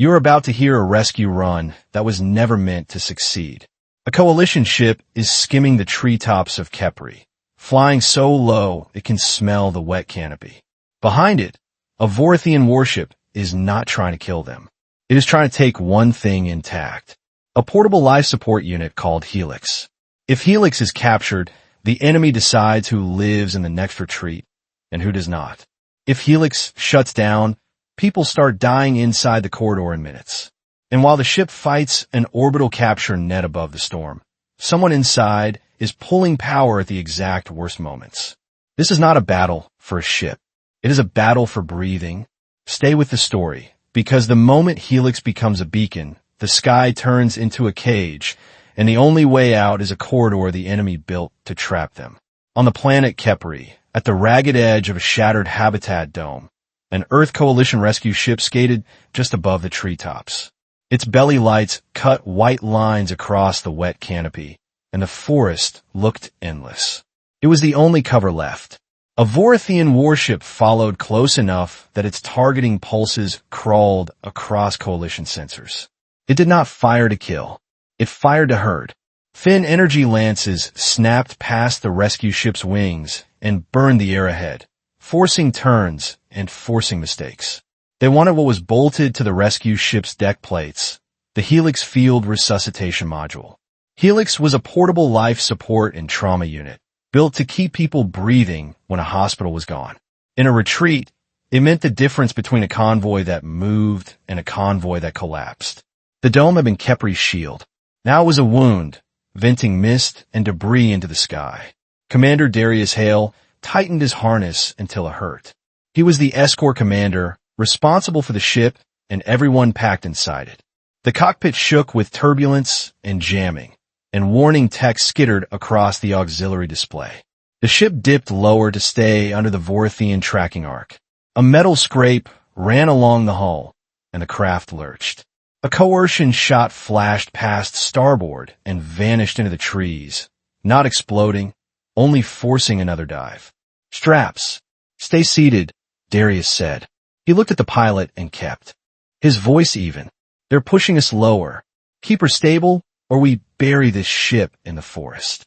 You're about to hear a rescue run that was never meant to succeed. A coalition ship is skimming the treetops of Khepri, flying so low it can smell the wet canopy. Behind it, a Vorathian warship is not trying to kill them. It is trying to take one thing intact: a portable life support unit called Helix. If Helix is captured, the enemy decides who lives in the next retreat and who does not. If Helix shuts down, people start dying inside the corridor in minutes. And while the ship fights an orbital capture net above the storm, someone inside is pulling power at the exact worst moments. This is not a battle for a ship. It is a battle for breathing. Stay with the story, because the moment Helix becomes a beacon, the sky turns into a cage, and the only way out is a corridor the enemy built to trap them. On the planet Khepri, at the ragged edge of a shattered habitat dome, an Earth Coalition rescue ship skated just above the treetops. Its belly lights cut white lines across the wet canopy, and the forest looked endless. It was the only cover left. A Vorathian warship followed close enough that its targeting pulses crawled across Coalition sensors. It did not fire to kill. It fired to hurt. Thin energy lances snapped past the rescue ship's wings and burned the air ahead, forcing turns and forcing mistakes. They wanted what was bolted to the rescue ship's deck plates, the Helix Field Resuscitation Module. Helix was a portable life support and trauma unit, built to keep people breathing when a hospital was gone. In a retreat, it meant the difference between a convoy that moved and a convoy that collapsed. The dome had been Khepri's shield. Now it was a wound, venting mist and debris into the sky. Commander Darius Hale tightened his harness until it hurt. He was the escort commander, responsible for the ship and everyone packed inside it. The cockpit shook with turbulence and jamming, and warning text skittered across the auxiliary display. The ship dipped lower to stay under the Vorathian tracking arc. A metal scrape ran along the hull, and the craft lurched. A coercion shot flashed past starboard and vanished into the trees, not exploding, only forcing another dive. "Straps. Stay seated," Darius said. He looked at the pilot and kept his voice even. "They're pushing us lower. Keep her stable, or we bury this ship in the forest."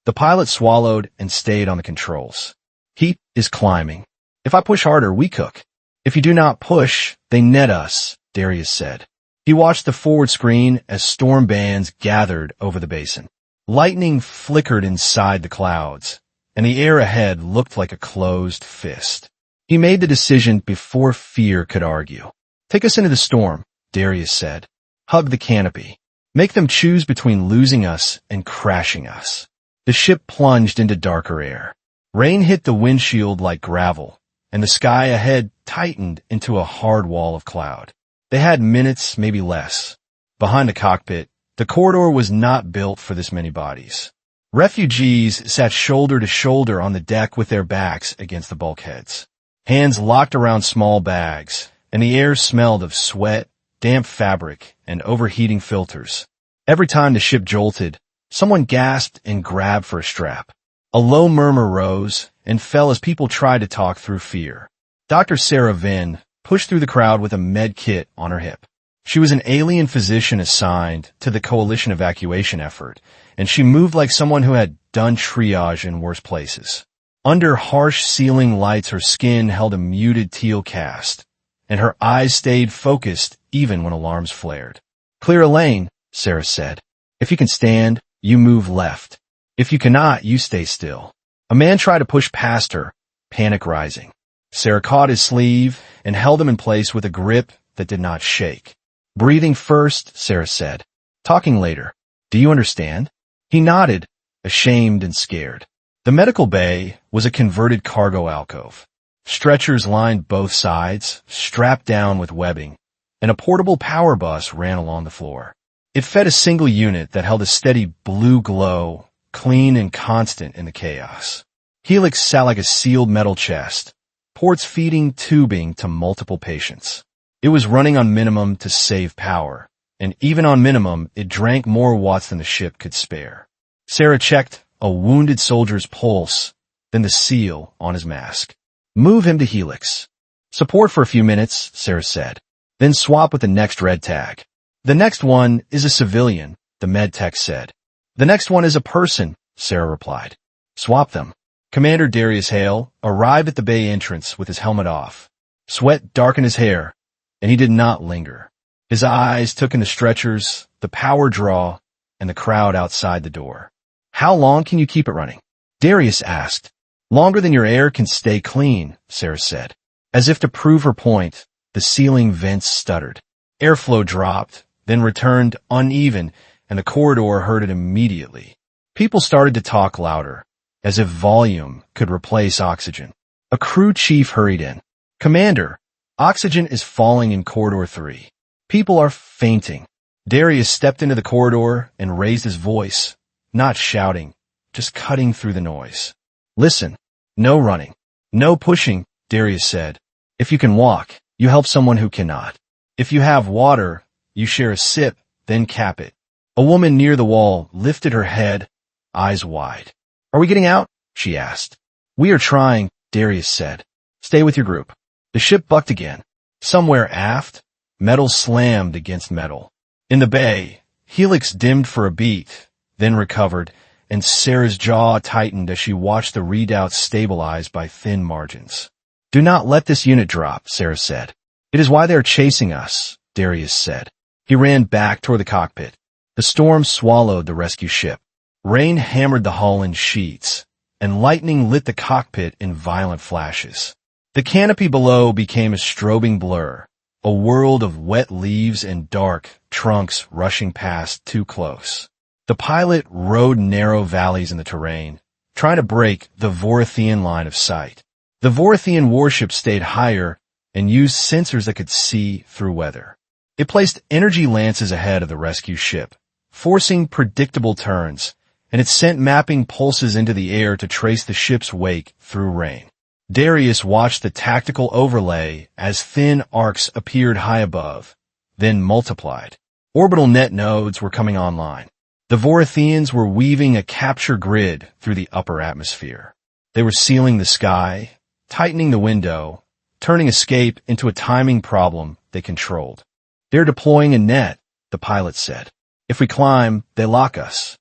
The pilot swallowed and stayed on the controls. "Heat is climbing. If I push harder, we cook. If you do not push, they net us," Darius said. He watched the forward screen as storm bands gathered over the basin. Lightning flickered inside the clouds, and the air ahead looked like a closed fist. He made the decision before fear could argue. "Take us into the storm," Darius said. "Hug the canopy. Make them choose between losing us and crashing us." The ship plunged into darker air. Rain hit the windshield like gravel, and the sky ahead tightened into a hard wall of cloud. They had minutes, maybe less. Behind the cockpit, the corridor was not built for this many bodies. Refugees sat shoulder to shoulder on the deck with their backs against the bulkheads. Hands locked around small bags, and the air smelled of sweat, damp fabric, and overheating filters. Every time the ship jolted, someone gasped and grabbed for a strap. A low murmur rose and fell as people tried to talk through fear. Dr. Sera Venn pushed through the crowd with a med kit on her hip. She was an alien physician assigned to the coalition evacuation effort, and she moved like someone who had done triage in worse places. Under harsh ceiling lights, her skin held a muted teal cast, and her eyes stayed focused even when alarms flared. "Clear a lane," Sera said. "If you can stand, you move left. If you cannot, you stay still." A man tried to push past her, panic rising. Sera caught his sleeve and held him in place with a grip that did not shake. "Breathing first," Sera said. "Talking later. Do you understand?" He nodded, ashamed and scared. The medical bay was a converted cargo alcove. Stretchers lined both sides, strapped down with webbing, and a portable power bus ran along the floor. It fed a single unit that held a steady blue glow, clean and constant in the chaos. Helix sat like a sealed metal chest, ports feeding tubing to multiple patients. It was running on minimum to save power, and even on minimum, it drank more watts than the ship could spare. Sera checked a wounded soldier's pulse, then the seal on his mask. "Move him to Helix." "Support for a few minutes," Sera said. Then swap with the next red tag. The next one is a civilian, the med tech said. The next one is a person, Sera replied. Swap them. Commander Darius Hale arrived at the bay entrance with his helmet off. Sweat darkened his hair, and he did not linger. His eyes took in the stretchers, the power draw, and the crowd outside the door. How long can you keep it running? Darius asked. Longer than your air can stay clean, Sera said. As if to prove her point, the ceiling vents stuttered. Airflow dropped, then returned uneven, and the corridor heard it immediately. People started to talk louder, as if volume could replace oxygen. A crew chief hurried in. Commander, oxygen is falling in Corridor 3. People are fainting. Darius stepped into the corridor and raised his voice, not shouting, just cutting through the noise. Listen, no running, no pushing, Darius said. If you can walk, you help someone who cannot. If you have water, you share a sip, then cap it. A woman near the wall lifted her head, eyes wide. Are we getting out? She asked. We are trying, Darius said. Stay with your group. The ship bucked again. Somewhere aft, metal slammed against metal. In the bay, Helix dimmed for a beat, then recovered, and Sera's jaw tightened as she watched the readout stabilize by thin margins. Do not let this unit drop, Sera said. It is why they are chasing us, Darius said. He ran back toward the cockpit. The storm swallowed the rescue ship. Rain hammered the hull in sheets, and lightning lit the cockpit in violent flashes. The canopy below became a strobing blur, a world of wet leaves and dark trunks rushing past too close. The pilot rode narrow valleys in the terrain, trying to break the Vorathian line of sight. The Vorathian warship stayed higher and used sensors that could see through weather. It placed energy lances ahead of the rescue ship, forcing predictable turns, and it sent mapping pulses into the air to trace the ship's wake through rain. Darius watched the tactical overlay as thin arcs appeared high above, then multiplied. Orbital net nodes were coming online. The Voratheians were weaving a capture grid through the upper atmosphere. They were sealing the sky, tightening the window, turning escape into a timing problem they controlled. They're deploying a net, the pilot said. If we climb, they lock us.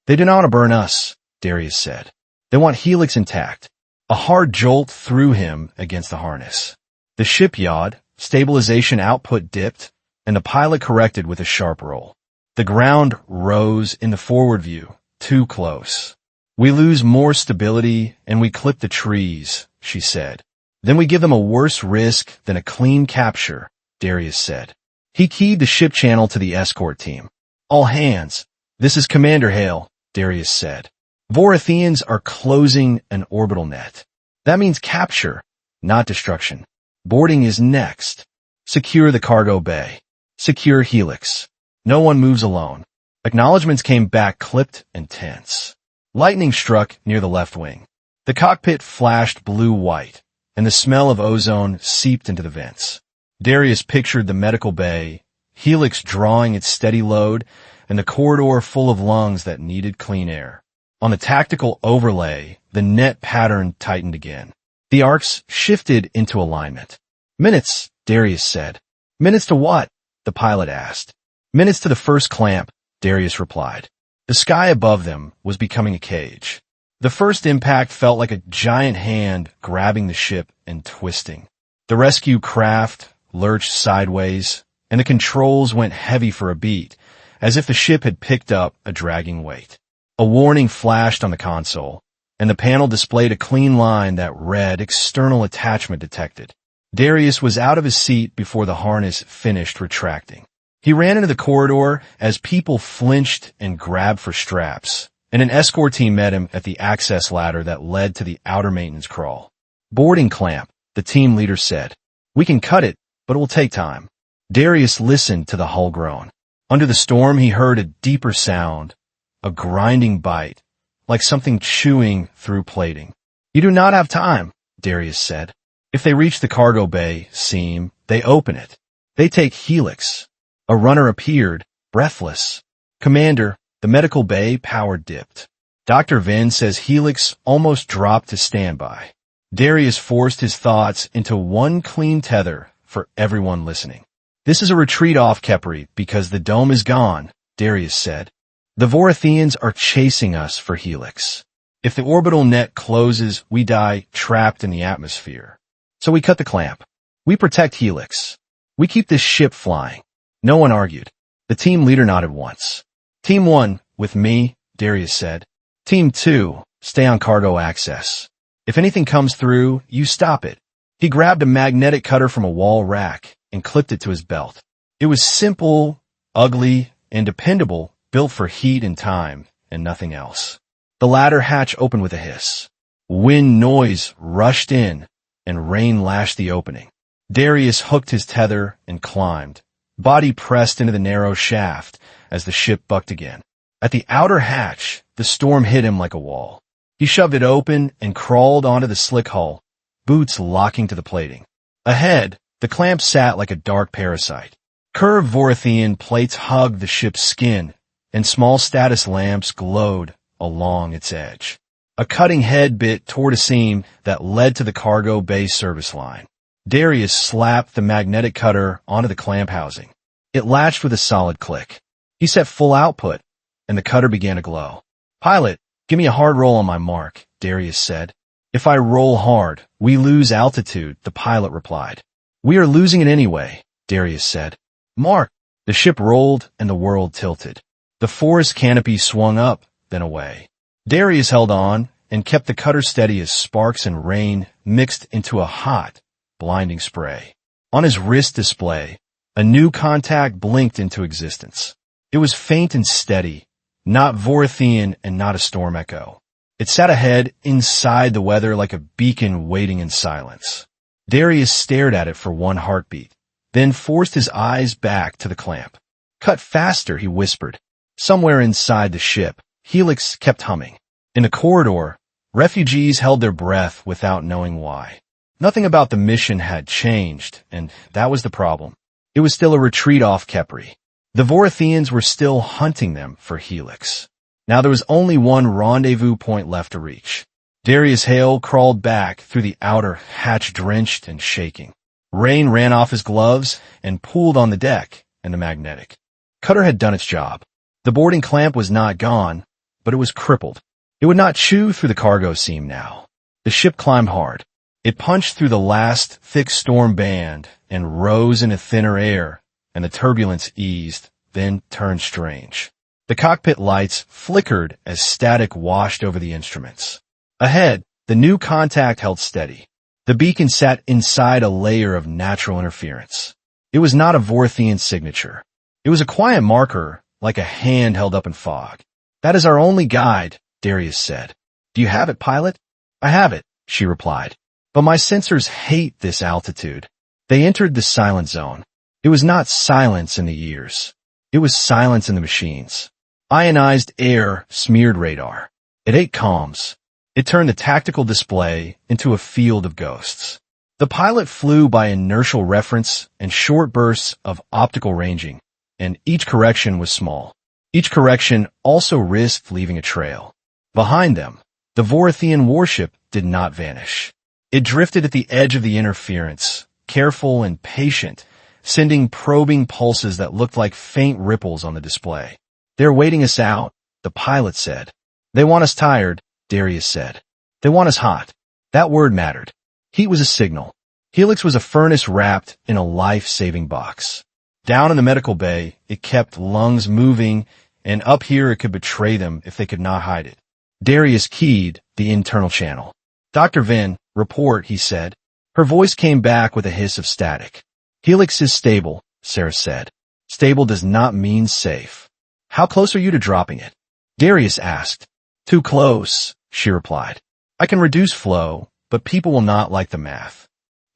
They do not want to burn us, Darius said. They want Helix intact. A hard jolt threw him against the harness. The ship yawed, stabilization output dipped, and the pilot corrected with a sharp roll. The ground rose in the forward view, too close. We lose more stability and we clip the trees, she said. Then we give them a worse risk than a clean capture, Darius said. He keyed the ship channel to the escort team. All hands, this is Commander Hale, Darius said. Voratheians are closing an orbital net. That means capture, not destruction. Boarding is next. Secure the cargo bay. Secure Helix. No one moves alone. Acknowledgements came back clipped and tense. Lightning struck near the left wing. The cockpit flashed blue-white, and the smell of ozone seeped into the vents. Darius pictured the medical bay, Helix drawing its steady load, and the corridor full of lungs that needed clean air. On the tactical overlay, the net pattern tightened again. The arcs shifted into alignment. Minutes, Darius said. Minutes to what? The pilot asked. Minutes to the first clamp, Darius replied. The sky above them was becoming a cage. The first impact felt like a giant hand grabbing the ship and twisting. The rescue craft lurched sideways, and the controls went heavy for a beat, as if the ship had picked up a dragging weight. A warning flashed on the console, and the panel displayed a clean line that read external attachment detected. Darius was out of his seat before the harness finished retracting. He ran into the corridor as people flinched and grabbed for straps, and an escort team met him at the access ladder that led to the outer maintenance crawl. Boarding clamp, the team leader said. We can cut it, but it will take time. Darius listened to the hull groan. Under the storm, he heard a deeper sound, a grinding bite, like something chewing through plating. You do not have time, Darius said. If they reach the cargo bay seam, they open it. They take Helix. A runner appeared, breathless. Commander, the medical bay power dipped. Dr. Venn says Helix almost dropped to standby. Darius forced his thoughts into one clean tether for everyone listening. This is a retreat off Khepri because the dome is gone, Darius said. The Voratheians are chasing us for Helix. If the orbital net closes, we die trapped in the atmosphere. So we cut the clamp. We protect Helix. We keep this ship flying. No one argued. The team leader nodded once. Team 1, with me, Darius said. Team 2, stay on cargo access. If anything comes through, you stop it. He grabbed a magnetic cutter from a wall rack and clipped it to his belt. It was simple, ugly, and dependable, built for heat and time, and nothing else. The ladder hatch opened with a hiss. Wind noise rushed in, and rain lashed the opening. Darius hooked his tether and climbed. Body pressed into the narrow shaft as the ship bucked again. At the outer hatch, the storm hit him like a wall. He shoved it open and crawled onto the slick hull, boots locking to the plating. Ahead, the clamp sat like a dark parasite. Curved Voratheian plates hugged the ship's skin, and small status lamps glowed along its edge. A cutting head bit toward a seam that led to the cargo bay service line. Darius slapped the magnetic cutter onto the clamp housing. It latched with a solid click. He set full output, and the cutter began to glow. Pilot, give me a hard roll on my mark, Darius said. If I roll hard, we lose altitude, the pilot replied. We are losing it anyway, Darius said. Mark. The ship rolled and the world tilted. The forest canopy swung up, then away. Darius held on and kept the cutter steady as sparks and rain mixed into a hot, blinding spray. On his wrist display, a new contact blinked into existence. It was faint and steady, not Voratheian and not a storm echo. It sat ahead inside the weather like a beacon waiting in silence. Darius stared at it for one heartbeat, then forced his eyes back to the clamp. Cut faster, he whispered. Somewhere inside the ship, Helix kept humming. In the corridor, refugees held their breath without knowing why. Nothing about the mission had changed, and that was the problem. It was still a retreat off Khepri. The Voratheians were still hunting them for Helix. Now there was only one rendezvous point left to reach. Darius Hale crawled back through the outer hatch drenched and shaking. Rain ran off his gloves and pooled on the deck and the magnetic. Cutter had done its job. The boarding clamp was not gone, but it was crippled. It would not chew through the cargo seam now. The ship climbed hard. It punched through the last thick storm band and rose into thinner air, and the turbulence eased, then turned strange. The cockpit lights flickered as static washed over the instruments. Ahead, the new contact held steady. The beacon sat inside a layer of natural interference. It was not a Voratheian signature. It was a quiet marker, like a hand held up in fog. That is our only guide, Darius said. Do you have it, pilot? I have it, she replied. But my sensors hate this altitude. They entered the silent zone. It was not silence in the ears. It was silence in the machines. Ionized air smeared radar. It ate comms. It turned the tactical display into a field of ghosts. The pilot flew by inertial reference and short bursts of optical ranging, and each correction was small. Each correction also risked leaving a trail. Behind them, the Voratheian warship did not vanish. It drifted at the edge of the interference, careful and patient, sending probing pulses that looked like faint ripples on the display. They're waiting us out, the pilot said. They want us tired, Darius said. They want us hot. That word mattered. Heat was a signal. Helix was a furnace wrapped in a life-saving box. Down in the medical bay, it kept lungs moving, and up here it could betray them if they could not hide it. Darius keyed the internal channel. Dr. Venn, report, he said. Her voice came back with a hiss of static. Helix is stable, Sera said. Stable does not mean safe. How close are you to dropping it? Darius asked. Too close, she replied. I can reduce flow, but people will not like the math.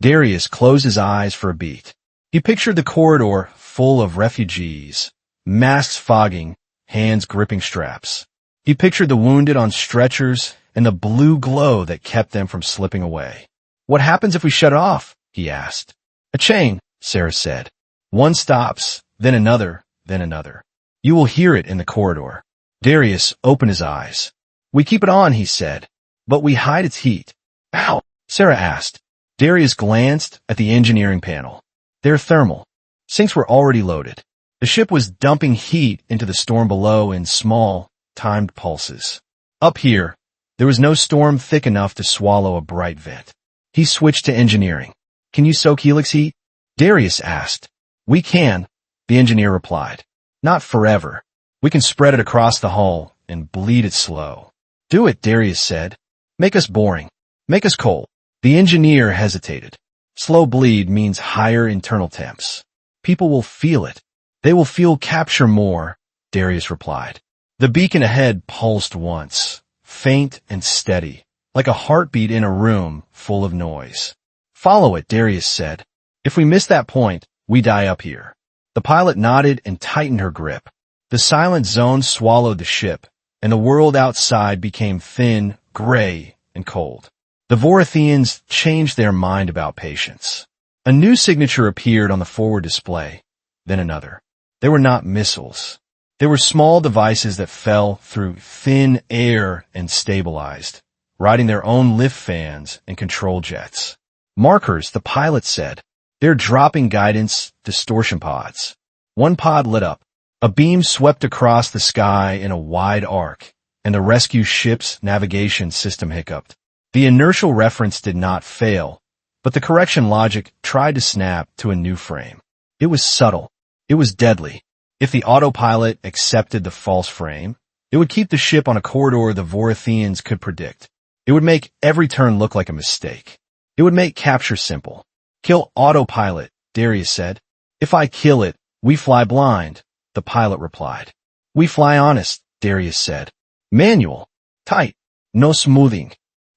Darius closed his eyes for a beat. He pictured the corridor full of refugees, masks fogging, hands gripping straps. He pictured the wounded on stretchers and the blue glow that kept them from slipping away. What happens if we shut it off? He asked. A chain, Sera said. One stops, then another, then another. You will hear it in the corridor. Darius opened his eyes. We keep it on, he said, but we hide its heat. How? Sera asked. Darius glanced at the engineering panel. They're thermal. Sinks were already loaded. The ship was dumping heat into the storm below in small, timed pulses. Up here, there was no storm thick enough to swallow a bright vent. He switched to engineering. Can you soak Helix heat? Darius asked. We can, the engineer replied. Not forever. We can spread it across the hull and bleed it slow. Do it, Darius said. Make us boring. Make us cold. The engineer hesitated. Slow bleed means higher internal temps. People will feel it. They will feel capture more, Darius replied. The beacon ahead pulsed once, faint and steady, like a heartbeat in a room full of noise. Follow it, Darius said. If we miss that point, we die up here. The pilot nodded and tightened her grip. The silent zone swallowed the ship, and the world outside became thin, gray, and cold. The Voratheians changed their mind about patience. A new signature appeared on the forward display, then another. They were not missiles. They were small devices that fell through thin air and stabilized, riding their own lift fans and control jets. Markers, the pilot said. They're dropping guidance distortion pods. One pod lit up. A beam swept across the sky in a wide arc, and the rescue ship's navigation system hiccuped. The inertial reference did not fail, but the correction logic tried to snap to a new frame. It was subtle. It was deadly. If the autopilot accepted the false frame, it would keep the ship on a corridor the Voratheians could predict. It would make every turn look like a mistake. It would make capture simple. Kill autopilot, Darius said. If I kill it, we fly blind, the pilot replied. We fly honest, Darius said. Manual. Tight. No smoothing.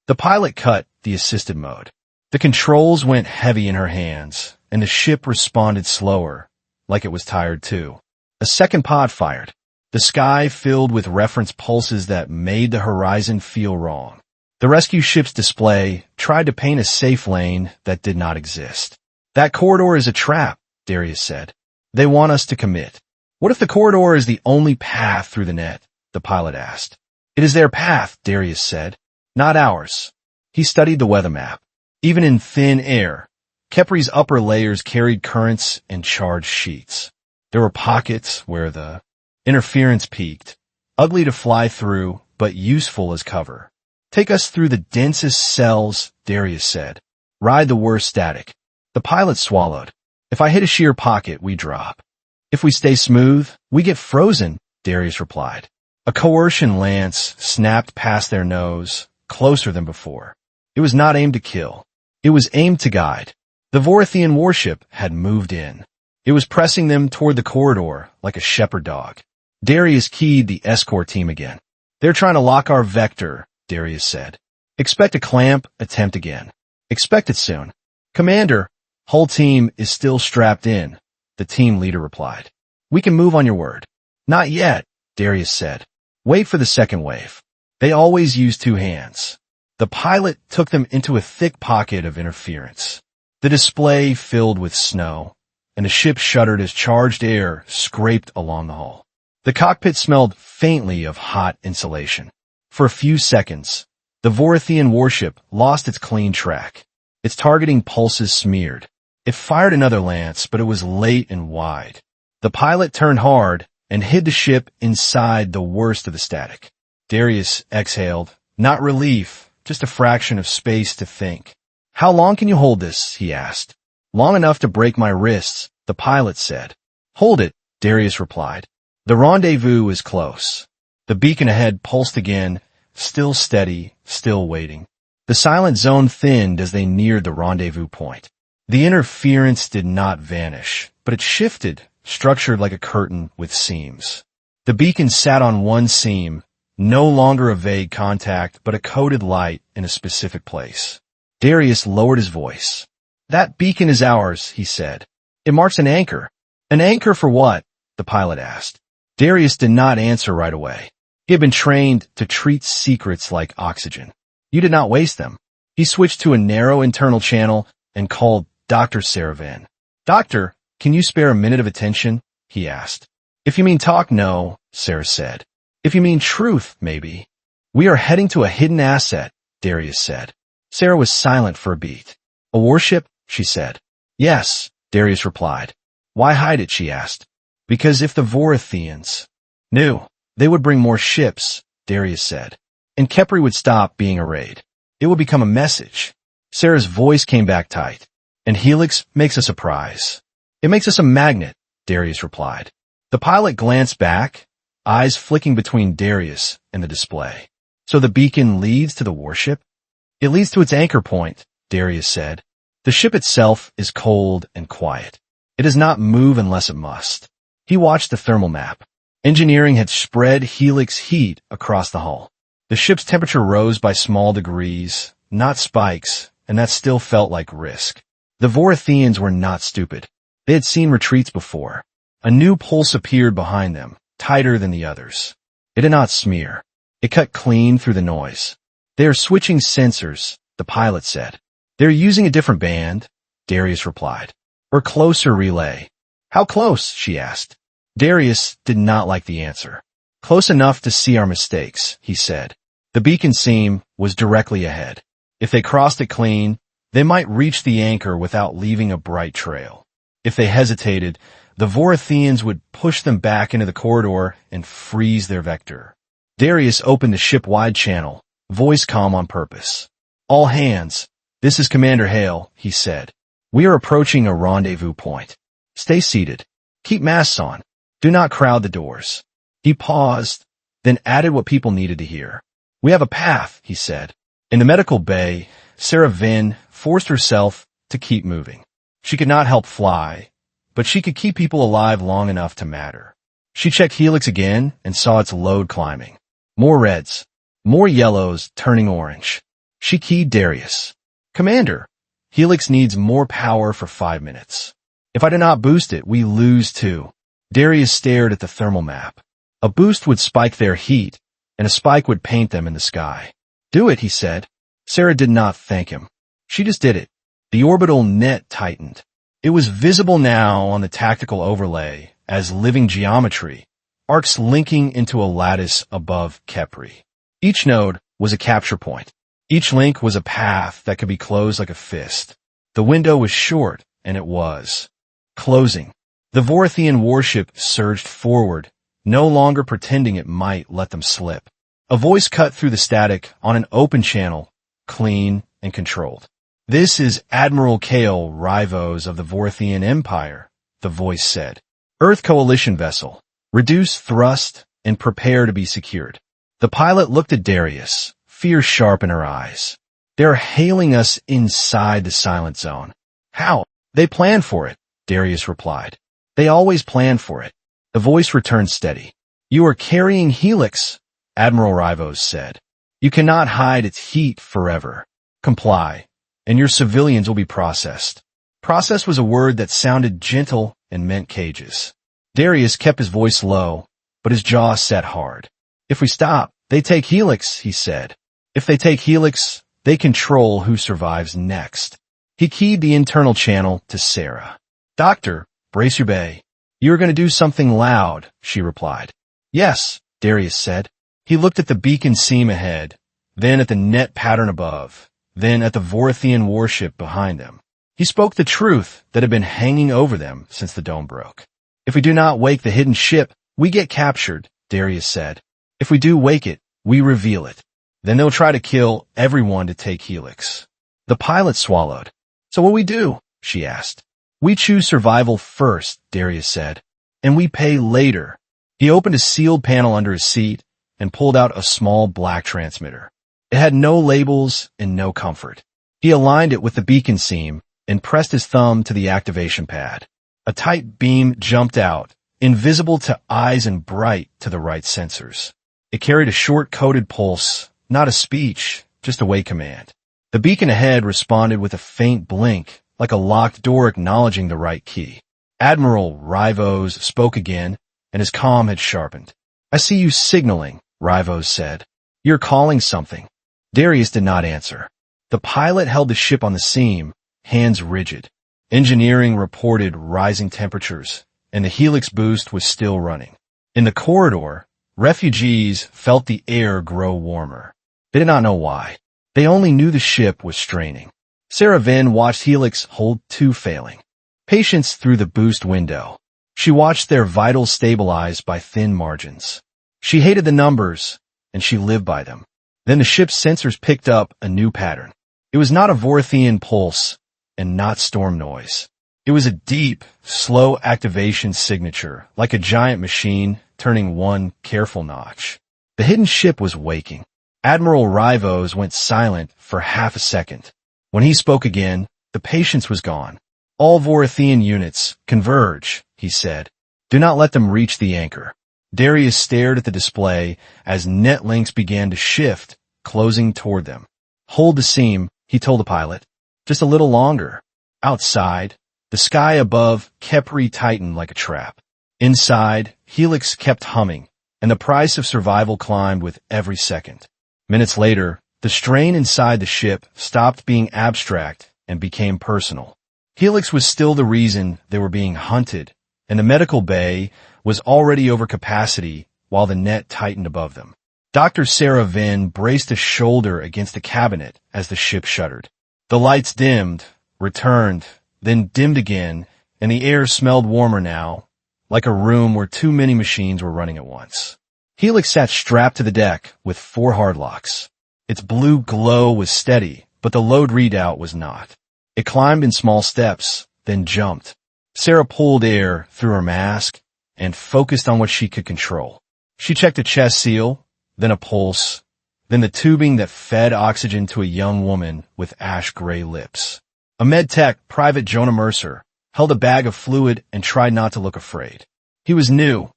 The pilot cut the assisted mode. The controls went heavy in her hands, and the ship responded slower, like it was tired too. A second pod fired. The sky filled with reference pulses that made the horizon feel wrong. The rescue ship's display tried to paint a safe lane that did not exist. That corridor is a trap, Darius said. They want us to commit. What if the corridor is the only path through the net? The pilot asked. It is their path, Darius said. Not ours. He studied the weather map. Even in thin air, Khepri's upper layers carried currents and charged sheets. There were pockets where the interference peaked, ugly to fly through, but useful as cover. Take us through the densest cells, Darius said. Ride the worst static. The pilot swallowed. If I hit a sheer pocket, we drop. If we stay smooth, we get frozen, Darius replied. A coercion lance snapped past their nose, closer than before. It was not aimed to kill. It was aimed to guide. The Voratheian warship had moved in. It was pressing them toward the corridor like a shepherd dog. Darius keyed the escort team again. They're trying to lock our vector, Darius said. Expect a clamp, attempt again. Expect it soon. Commander, whole team is still strapped in, the team leader replied. We can move on your word. Not yet, Darius said. Wait for the second wave. They always use two hands. The pilot took them into a thick pocket of interference. The display filled with snow, and the ship shuddered as charged air scraped along the hull. The cockpit smelled faintly of hot insulation. For a few seconds, the Voratheian warship lost its clean track. Its targeting pulses smeared. It fired another lance, but it was late and wide. The pilot turned hard and hid the ship inside the worst of the static. Darius exhaled. Not relief, just a fraction of space to think. How long can you hold this? He asked. Long enough to break my wrists, the pilot said. Hold it, Darius replied. The rendezvous is close. The beacon ahead pulsed again, still steady, still waiting. The silent zone thinned as they neared the rendezvous point. The interference did not vanish, but it shifted, structured like a curtain with seams. The beacon sat on one seam, no longer a vague contact, but a coded light in a specific place. Darius lowered his voice. That beacon is ours, he said. It marks an anchor. An anchor for what? The pilot asked. Darius did not answer right away. He had been trained to treat secrets like oxygen. You did not waste them. He switched to a narrow internal channel and called Dr. Sera Venn. Doctor, can you spare a minute of attention? He asked. If you mean talk, no, Sera said. If you mean truth, maybe. We are heading to a hidden asset, Darius said. Sera was silent for a beat. A warship? She said. Yes, Darius replied. Why hide it, she asked. Because if the Voratheians knew, they would bring more ships, Darius said. And Khepri would stop being a raid. It would become a message. Sera's voice came back tight. And Helix makes us a prize. It makes us a magnet, Darius replied. The pilot glanced back, eyes flicking between Darius and the display. So the beacon leads to the warship? It leads to its anchor point, Darius said. The ship itself is cold and quiet. It does not move unless it must. He watched the thermal map. Engineering had spread Helix heat across the hull. The ship's temperature rose by small degrees, not spikes, and that still felt like risk. The Voratheians were not stupid. They had seen retreats before. A new pulse appeared behind them, tighter than the others. It did not smear. It cut clean through the noise. They are switching sensors, the pilot said. They're using a different band, Darius replied. Or closer relay. How close? She asked. Darius did not like the answer. Close enough to see our mistakes, he said. The beacon seam was directly ahead. If they crossed it clean, they might reach the anchor without leaving a bright trail. If they hesitated, the Voratheians would push them back into the corridor and freeze their vector. Darius opened the ship-wide channel, voice calm on purpose. All hands, this is Commander Hale, he said. We are approaching a rendezvous point. Stay seated. Keep masks on. Do not crowd the doors. He paused, then added what people needed to hear. We have a path, he said. In the medical bay, Sera Venn forced herself to keep moving. She could not help fly, but she could keep people alive long enough to matter. She checked Helix again and saw its load climbing. More reds, more yellows turning orange. She keyed Darius. Commander, Helix needs more power for 5 minutes. If I do not boost it, we lose too. Darius stared at the thermal map. A boost would spike their heat, and a spike would paint them in the sky. Do it, he said. Sera did not thank him. She just did it. The orbital net tightened. It was visible now on the tactical overlay as living geometry, arcs linking into a lattice above Khepri. Each node was a capture point. Each link was a path that could be closed like a fist. The window was short, and it was closing. The Voratheian warship surged forward, no longer pretending it might let them slip. A voice cut through the static on an open channel, clean and controlled. This is Admiral Kale Rivos of the Voratheian Empire, the voice said. Earth Coalition vessel. Reduce thrust and prepare to be secured. The pilot looked at Darius, fear sharp in her eyes. They're hailing us inside the silent zone. How? They planned for it, Darius replied. They always plan for it. The voice returned steady. You are carrying Helix, Admiral Rivos said. You cannot hide its heat forever. Comply, and your civilians will be processed. Process was a word that sounded gentle and meant cages. Darius kept his voice low, but his jaw set hard. If we stop, they take Helix, he said. If they take Helix, they control who survives next. He keyed the internal channel to Sera. Doctor, brace your bay. You are going to do something loud, she replied. Yes, Darius said. He looked at the beacon seam ahead, then at the net pattern above, then at the Voratheian warship behind them. He spoke the truth that had been hanging over them since the dome broke. If we do not wake the hidden ship, we get captured, Darius said. If we do wake it, we reveal it. Then they'll try to kill everyone to take Helix. The pilot swallowed. So what we do? She asked. We choose survival first, Darius said, and we pay later. He opened a sealed panel under his seat and pulled out a small black transmitter. It had no labels and no comfort. He aligned it with the beacon seam and pressed his thumb to the activation pad. A tight beam jumped out, invisible to eyes and bright to the right sensors. It carried a short coded pulse, not a speech, just a wait command. The beacon ahead responded with a faint blink, like a locked door acknowledging the right key. Admiral Rivos spoke again, and his calm had sharpened. I see you signaling, Rivos said. You're calling something. Darius did not answer. The pilot held the ship on the seam, hands rigid. Engineering reported rising temperatures, and the Helix boost was still running. In the corridor, refugees felt the air grow warmer. They did not know why. They only knew the ship was straining. Sera Venn watched Helix hold 2 failing. Patients through the boost window. She watched their vitals stabilize by thin margins. She hated the numbers, and she lived by them. Then the ship's sensors picked up a new pattern. It was not a Vorathian pulse, and not storm noise. It was a deep, slow activation signature, like a giant machine turning one careful notch. The hidden ship was waking. Admiral Rivos went silent for half a second. When he spoke again, the patience was gone. All Vorathian units, converge, he said. Do not let them reach the anchor. Darius stared at the display as net links began to shift, closing toward them. Hold the seam, he told the pilot. Just a little longer. Outside, the sky above Khepri tightened like a trap. Inside, Helix kept humming, and the price of survival climbed with every second. Minutes later, the strain inside the ship stopped being abstract and became personal. Helix was still the reason they were being hunted, and the medical bay was already over capacity while the net tightened above them. Dr. Sera Venn braced a shoulder against the cabinet as the ship shuddered. The lights dimmed, returned, then dimmed again, and the air smelled warmer now, like a room where too many machines were running at once. Helix sat strapped to the deck with 4 hard locks. Its blue glow was steady, but the load readout was not. It climbed in small steps, then jumped. Sera pulled air through her mask and focused on what she could control. She checked a chest seal, then a pulse, then the tubing that fed oxygen to a young woman with ash-gray lips. A med tech, Private Jonah Mercer, held a bag of fluid and tried not to look afraid. He was new,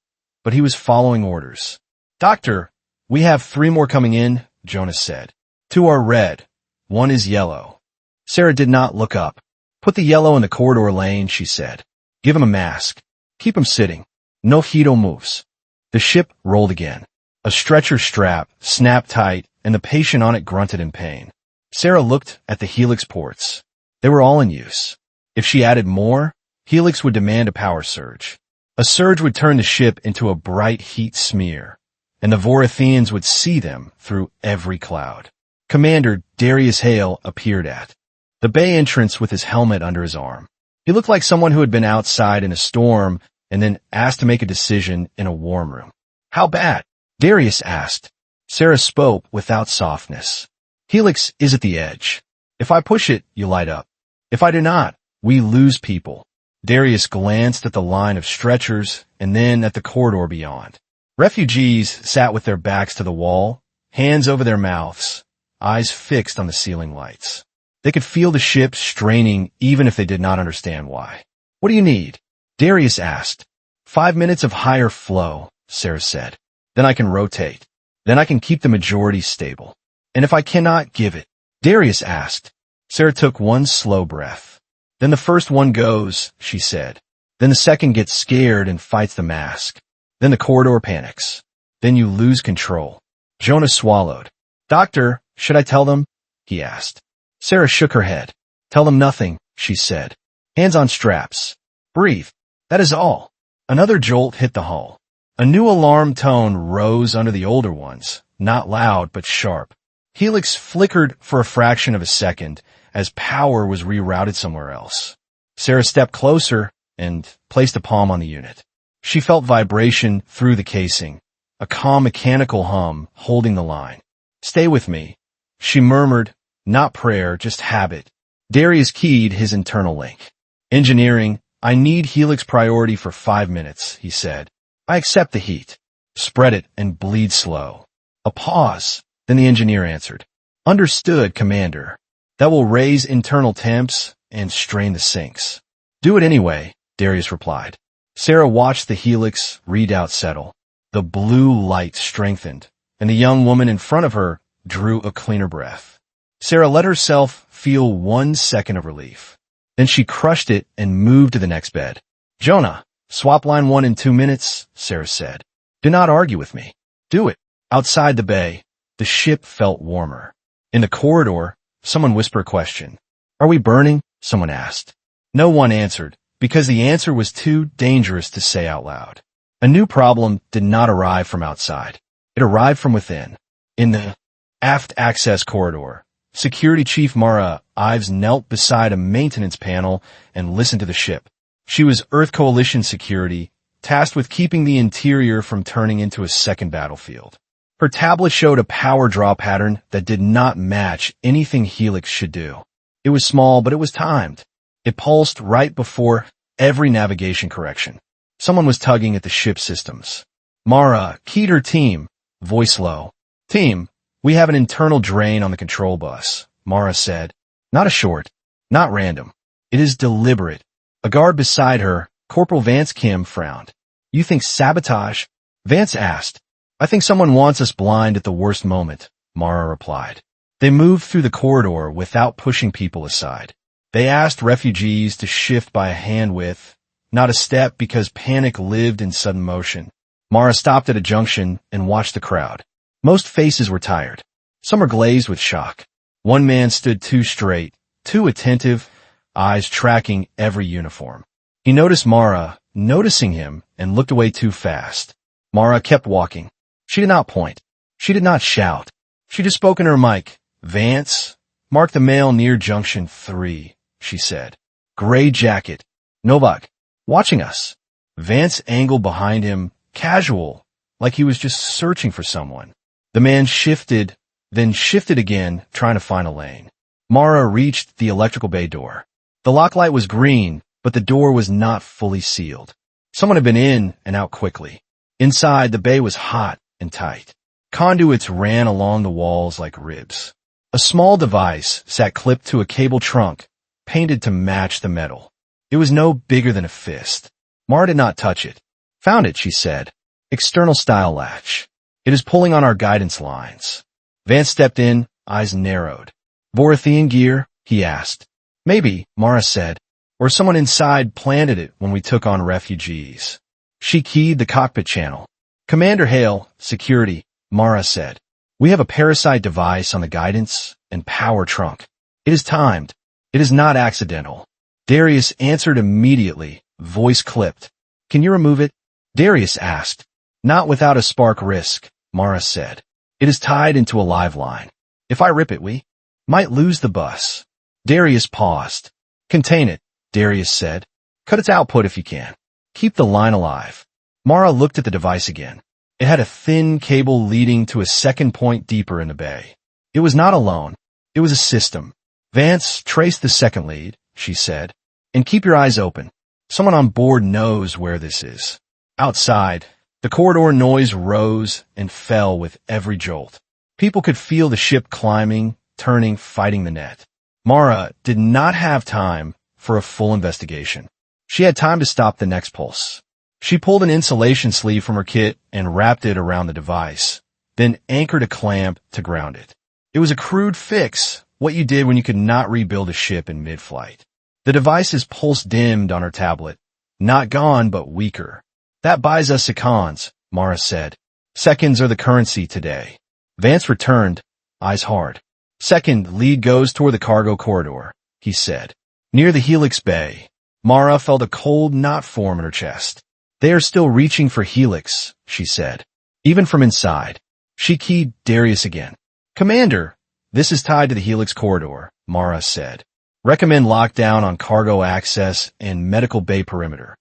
but he was following orders. Doctor, we have 3 more coming in, Jonah said. 2 are red. 1 is yellow. Sera did not look up. Put the yellow in the corridor lane, she said. Give him a mask. Keep him sitting. No Hito moves. The ship rolled again. A stretcher strap snapped tight, and the patient on it grunted in pain. Sera looked at the Helix ports. They were all in use. If she added more, Helix would demand a power surge. A surge would turn the ship into a bright heat smear, and the Voratheians would see them through every cloud. Commander Darius Hale appeared at the bay entrance with his helmet under his arm. He looked like someone who had been outside in a storm and then asked to make a decision in a warm room. How bad? Darius asked. Sera spoke without softness. Helix is at the edge. If I push it, you light up. If I do not, we lose people. Darius glanced at the line of stretchers and then at the corridor beyond. Refugees sat with their backs to the wall, hands over their mouths, eyes fixed on the ceiling lights. They could feel the ship straining even if they did not understand why. What do you need? Darius asked. 5 minutes of higher flow, Sera said. Then I can rotate. Then I can keep the majority stable. And if I cannot give it? Darius asked. Sera took one slow breath. Then the first one goes, she said. Then the second gets scared and fights the mask. Then the corridor panics. Then you lose control. Jonah swallowed. Doctor, should I tell them? He asked. Sera shook her head. Tell them nothing, she said. Hands on straps. Breathe. That is all. Another jolt hit the hull. A new alarm tone rose under the older ones, not loud but sharp. Helix flickered for a fraction of a second as power was rerouted somewhere else. Sera stepped closer and placed a palm on the unit. She felt vibration through the casing, a calm mechanical hum holding the line. Stay with me, she murmured, not prayer, just habit. Darius keyed his internal link. Engineering, I need Helix priority for 5 minutes, he said. I accept the heat. Spread it and bleed slow. A pause. Then the engineer answered. Understood, Commander. That will raise internal temps and strain the sinks. Do it anyway, Darius replied. Sera watched the Helix readout settle. The blue light strengthened, and the young woman in front of her drew a cleaner breath. Sera let herself feel 1 second of relief. Then she crushed it and moved to the next bed. Jonah, swap line 1 in 2 minutes, Sera said. Do not argue with me. Do it. Outside the bay, the ship felt warmer. In the corridor, someone whispered a question. Are we burning? Someone asked. No one answered, because the answer was too dangerous to say out loud. A new problem did not arrive from outside. It arrived from within. In the aft access corridor, Security Chief Mara Ives knelt beside a maintenance panel and listened to the ship. She was Earth Coalition security, tasked with keeping the interior from turning into a second battlefield. Her tablet showed a power draw pattern that did not match anything Helix should do. It was small, but it was timed. It pulsed right before every navigation correction. Someone was tugging at the ship systems. Mara keyed her team, voice low. Team, we have an internal drain on the control bus, Mara said. Not a short, not random. It is deliberate. A guard beside her, Corporal Vance Kim, frowned. You think sabotage? Vance asked. I think someone wants us blind at the worst moment, Mara replied. They moved through the corridor without pushing people aside. They asked refugees to shift by a hand width, not a step, because panic lived in sudden motion. Mara stopped at a junction and watched the crowd. Most faces were tired. Some were glazed with shock. One man stood too straight, too attentive, eyes tracking every uniform. He noticed Mara, noticing him, and looked away too fast. Mara kept walking. She did not point. She did not shout. She just spoke in her mic. Vance, mark the male near junction 3, she said. Gray jacket. Novak, watching us. Vance angled behind him, casual, like he was just searching for someone. The man shifted, then shifted again, trying to find a lane. Mara reached the electrical bay door. The lock light was green, but the door was not fully sealed. Someone had been in and out quickly. Inside, the bay was hot and tight. Conduits ran along the walls like ribs. A small device sat clipped to a cable trunk, painted to match the metal. It was no bigger than a fist. Mara did not touch it. Found it, she said. External style latch. It is pulling on our guidance lines. Vance stepped in, eyes narrowed. Voratheian gear? He asked. Maybe, Mara said. Or someone inside planted it when we took on refugees. She keyed the cockpit channel. Commander Hale, security, Mara said. We have a parasite device on the guidance and power trunk. It is timed. It is not accidental. Darius answered immediately, voice clipped. Can you remove it? Darius asked. Not without a spark risk, Mara said. It is tied into a live line. If I rip it, we might lose the bus. Darius paused. Contain it, Darius said. Cut its output if you can. Keep the line alive. Mara looked at the device again. It had a thin cable leading to a second point deeper in the bay. It was not alone. It was a system. Vance, trace the second lead, she said. And keep your eyes open. Someone on board knows where this is. Outside, the corridor noise rose and fell with every jolt. People could feel the ship climbing, turning, fighting the net. Mara did not have time for a full investigation. She had time to stop the next pulse. She pulled an insulation sleeve from her kit and wrapped it around the device, then anchored a clamp to ground it. It was a crude fix, what you did when you could not rebuild a ship in mid-flight. The device's pulse dimmed on her tablet. Not gone, but weaker. That buys us seconds, Mara said. Seconds are the currency today. Vance returned, eyes hard. Second lead goes toward the cargo corridor, he said. Near the Helix bay. Mara felt a cold knot form in her chest. They are still reaching for Helix, she said. Even from inside. She keyed Darius again. Commander, this is tied to the Helix corridor, Mara said. Recommend lockdown on cargo access and medical bay perimeter.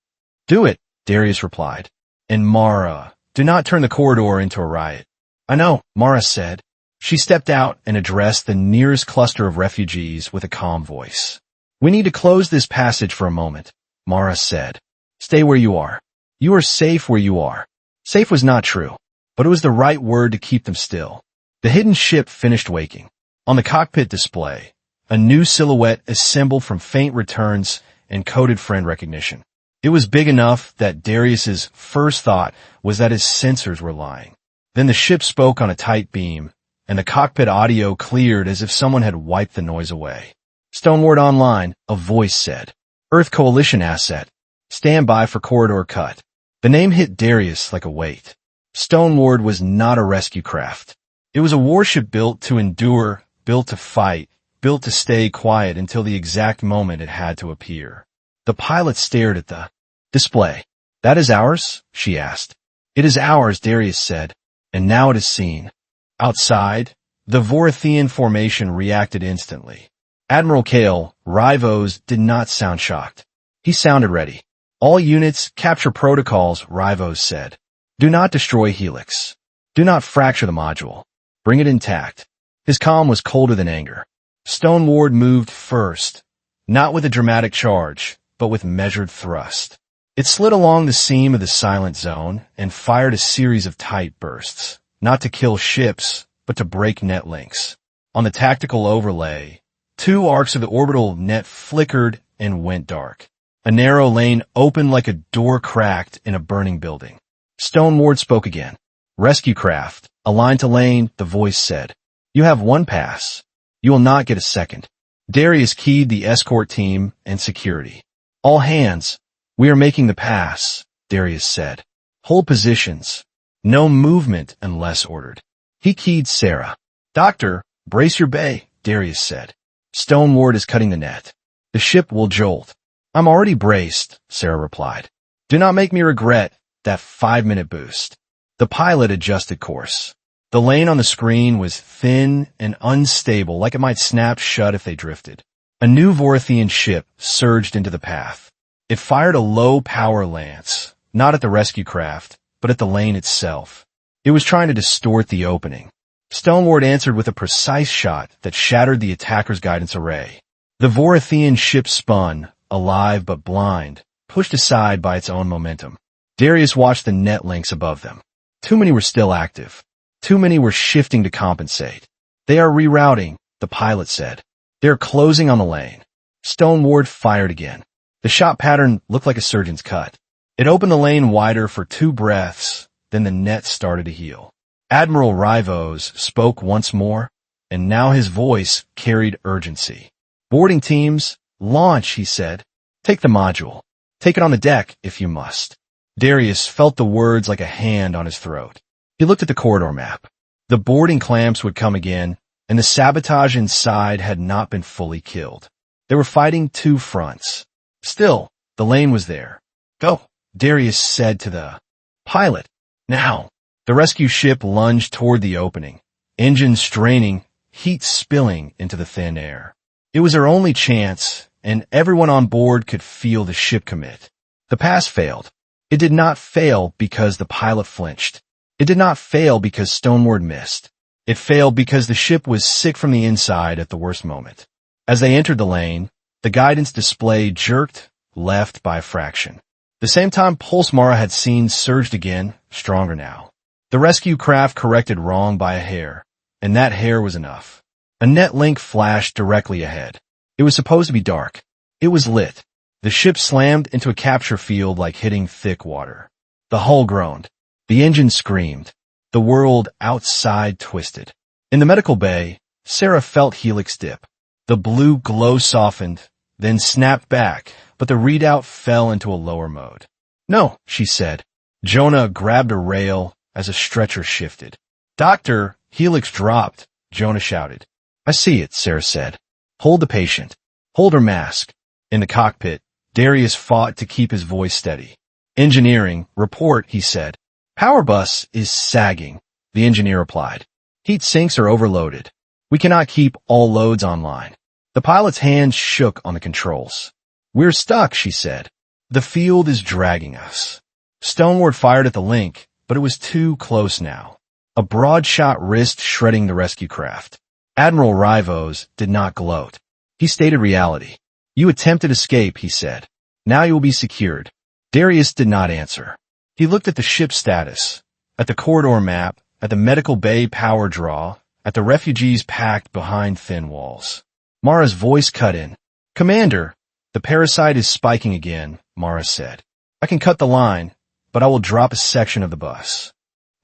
Do it, Darius replied. And Mara, do not turn the corridor into a riot. I know, Mara said. She stepped out and addressed the nearest cluster of refugees with a calm voice. We need to close this passage for a moment, Mara said. Stay where you are. You are safe where you are. Safe was not true, but it was the right word to keep them still. The hidden ship finished waking. On the cockpit display, a new silhouette assembled from faint returns and coded friend recognition. It was big enough that Darius's first thought was that his sensors were lying. Then the ship spoke on a tight beam, and the cockpit audio cleared as if someone had wiped the noise away. Stoneward online, a voice said. Earth Coalition asset. Stand by for corridor cut. The name hit Darius like a weight. Stoneward was not a rescue craft. It was a warship built to endure, built to fight, built to stay quiet until the exact moment it had to appear. The pilot stared at the display. That is ours? She asked. It is ours, Darius said, and now it is seen. Outside, the Voratheian formation reacted instantly. Admiral Kale, Rivos, did not sound shocked. He sounded ready. All units, capture protocols, Rivos said. Do not destroy Helix. Do not fracture the module. Bring it intact. His calm was colder than anger. Stoneward moved first, not with a dramatic charge, but with measured thrust. It slid along the seam of the silent zone and fired a series of tight bursts, not to kill ships, but to break net links. On the tactical overlay, 2 arcs of the orbital net flickered and went dark. A narrow lane opened like a door cracked in a burning building. Stoneward spoke again. Rescue craft, aligned to lane, the voice said. You have 1 pass. You will not get a second. Darius keyed the escort team and security. All hands. We are making the pass, Darius said. Hold positions. No movement unless ordered. He keyed Sera. Doctor, brace your bay, Darius said. Stoneward is cutting the net. The ship will jolt. I'm already braced, Sera replied. Do not make me regret that 5-minute boost. The pilot adjusted course. The lane on the screen was thin and unstable, like it might snap shut if they drifted. A new Vorathian ship surged into the path. It fired a low-power lance, not at the rescue craft, but at the lane itself. It was trying to distort the opening. Stoneward answered with a precise shot that shattered the attacker's guidance array. The Vorathian ship spun, alive but blind, pushed aside by its own momentum. Darius watched the net links above them. Too many were still active. Too many were shifting to compensate. They are rerouting, the pilot said. They are closing on the lane. Stoneward fired again. The shot pattern looked like a surgeon's cut. It opened the lane wider for 2 breaths, then the net started to heal. Admiral Rivos spoke once more, and now his voice carried urgency. Boarding teams, launch, he said. Take the module. Take it on the deck if you must. Darius felt the words like a hand on his throat. He looked at the corridor map. The boarding clamps would come again, and the sabotage inside had not been fully killed. They were fighting 2 fronts. Still, the lane was there. Go, Darius said to the pilot. Now. The rescue ship lunged toward the opening, engines straining, heat spilling into the thin air. It was her only chance, and everyone on board could feel the ship commit. The pass failed. It did not fail because the pilot flinched. It did not fail because Stoneward missed. It failed because the ship was sick from the inside at the worst moment. As they entered the lane, the guidance display jerked left by a fraction. The same time Pulse Mara had seen surged again, stronger now. The rescue craft corrected wrong by a hair, and that hair was enough. A net link flashed directly ahead. It was supposed to be dark. It was lit. The ship slammed into a capture field like hitting thick water. The hull groaned. The engine screamed. The world outside twisted. In the medical bay, Sera felt Helix dip. The blue glow softened, then snapped back, but the readout fell into a lower mode. No, she said. Jonah grabbed a rail as a stretcher shifted. Doctor, Helix dropped, Jonah shouted. I see it, Sera said. Hold the patient. Hold her mask. In the cockpit, Darius fought to keep his voice steady. Engineering, report, he said. Power bus is sagging, the engineer replied. Heat sinks are overloaded. We cannot keep all loads online. The pilot's hands shook on the controls. We're stuck, she said. The field is dragging us. Stoneward fired at the link, but it was too close now. A broad-shot wrist shredding the rescue craft. Admiral Rivos did not gloat. He stated reality. You attempted escape, he said. Now you will be secured. Darius did not answer. He looked at the ship's status, at the corridor map, at the medical bay power draw, at the refugees packed behind thin walls. Mara's voice cut in. Commander, the parasite is spiking again, Mara said. I can cut the line, but I will drop a section of the bus.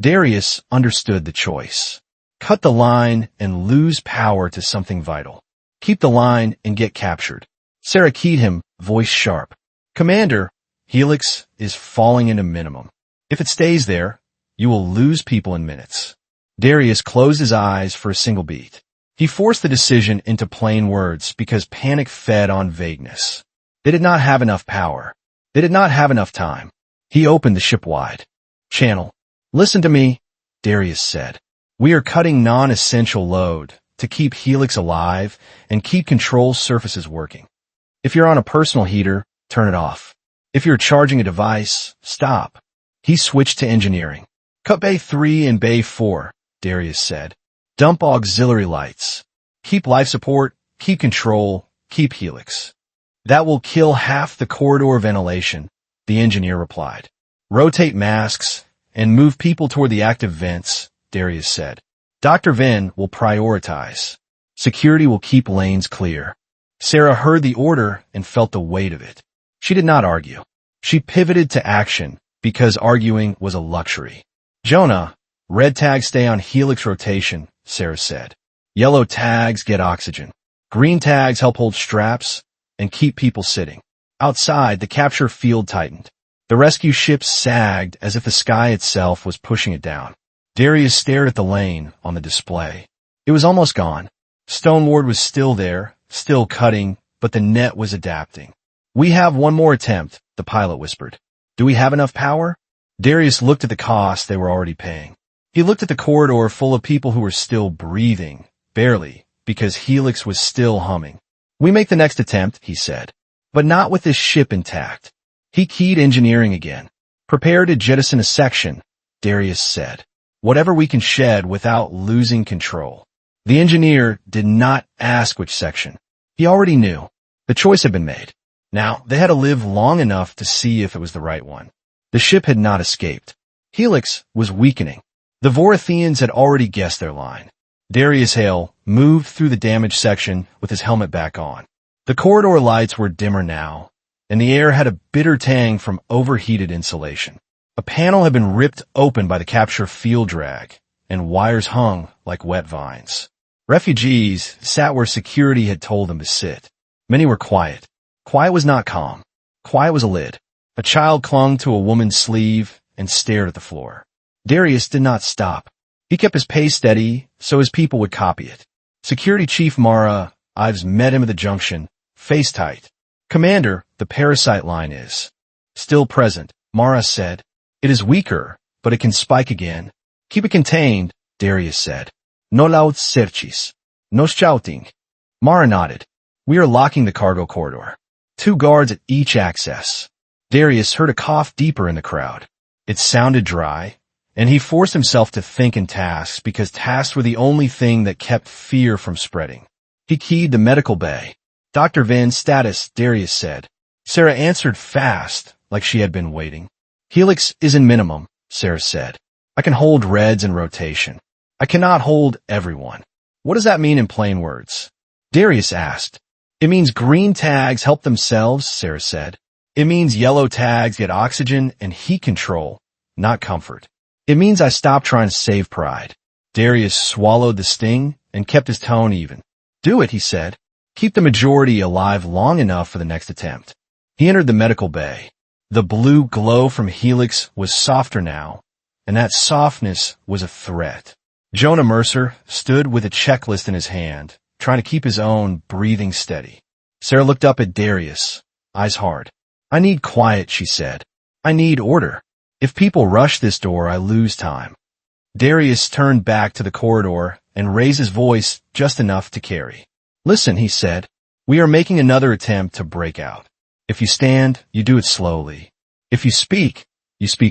Darius understood the choice. Cut the line and lose power to something vital. Keep the line and get captured. Sera keyed him, voice sharp. Commander, Helix is falling into minimum. If it stays there, you will lose people in minutes. Darius closed his eyes for a single beat. He forced the decision into plain words because panic fed on vagueness. They did not have enough power. They did not have enough time. He opened the ship wide. Channel. Listen to me, Darius said. We are cutting non-essential load to keep Helix alive and keep control surfaces working. If you're on a personal heater, turn it off. If you're charging a device, stop. He switched to engineering. Cut Bay 3 and Bay 4, Darius said. Dump auxiliary lights. Keep life support, keep control, keep Helix. That will kill half the corridor ventilation, the engineer replied. Rotate masks and move people toward the active vents, Darius said. Dr. Venn will prioritize. Security will keep lanes clear. Sera heard the order and felt the weight of it. She did not argue. She pivoted to action because arguing was a luxury. Jonah, red tags stay on Helix rotation, Sera said. Yellow tags get oxygen. Green tags help hold straps and keep people sitting. Outside, the capture field tightened. The rescue ship sagged as if the sky itself was pushing it down. Darius stared at the lane on the display. It was almost gone. Stoneward was still there, still cutting, but the net was adapting. We have one more attempt, the pilot whispered. Do we have enough power? Darius looked at the cost they were already paying. He looked at the corridor full of people who were still breathing, barely, because Helix was still humming. We make the next attempt, he said, but not with this ship intact. He keyed engineering again. Prepare to jettison a section, Darius said. Whatever we can shed without losing control. The engineer did not ask which section. He already knew. The choice had been made. Now, they had to live long enough to see if it was the right one. The ship had not escaped. Helix was weakening. The Voratheians had already guessed their line. Darius Hale moved through the damaged section with his helmet back on. The corridor lights were dimmer now, and the air had a bitter tang from overheated insulation. A panel had been ripped open by the capture field drag, and wires hung like wet vines. Refugees sat where security had told them to sit. Many were quiet. Quiet was not calm. Quiet was a lid. A child clung to a woman's sleeve and stared at the floor. Darius did not stop. He kept his pace steady so his people would copy it. Security Chief Mara Ives met him at the junction, face tight. Commander, the parasite line is still present, Mara said. It is weaker, but it can spike again. Keep it contained, Darius said. No loud searches. No shouting. Mara nodded. We are locking the cargo corridor. 2 guards at each access. Darius heard a cough deeper in the crowd. It sounded dry, and he forced himself to think in tasks because tasks were the only thing that kept fear from spreading. He keyed the medical bay. Dr. Venn's status, Darius said. Sera answered fast, like she had been waiting. Helix is in minimum, Sera said. I can hold reds in rotation. I cannot hold everyone. What does that mean in plain words? Darius asked. It means green tags help themselves, Sera said. It means yellow tags get oxygen and heat control, not comfort. It means I stop trying to save pride. Darius swallowed the sting and kept his tone even. Do it, he said. Keep the majority alive long enough for the next attempt. He entered the medical bay. The blue glow from Helix was softer now, and that softness was a threat. Jonah Mercer stood with a checklist in his hand, trying to keep his own breathing steady. Sera looked up at Darius, eyes hard. I need quiet, she said. I need order. If people rush this door, I lose time. Darius turned back to the corridor and raised his voice just enough to carry. Listen, he said. We are making another attempt to break out. If you stand, you do it slowly. If you speak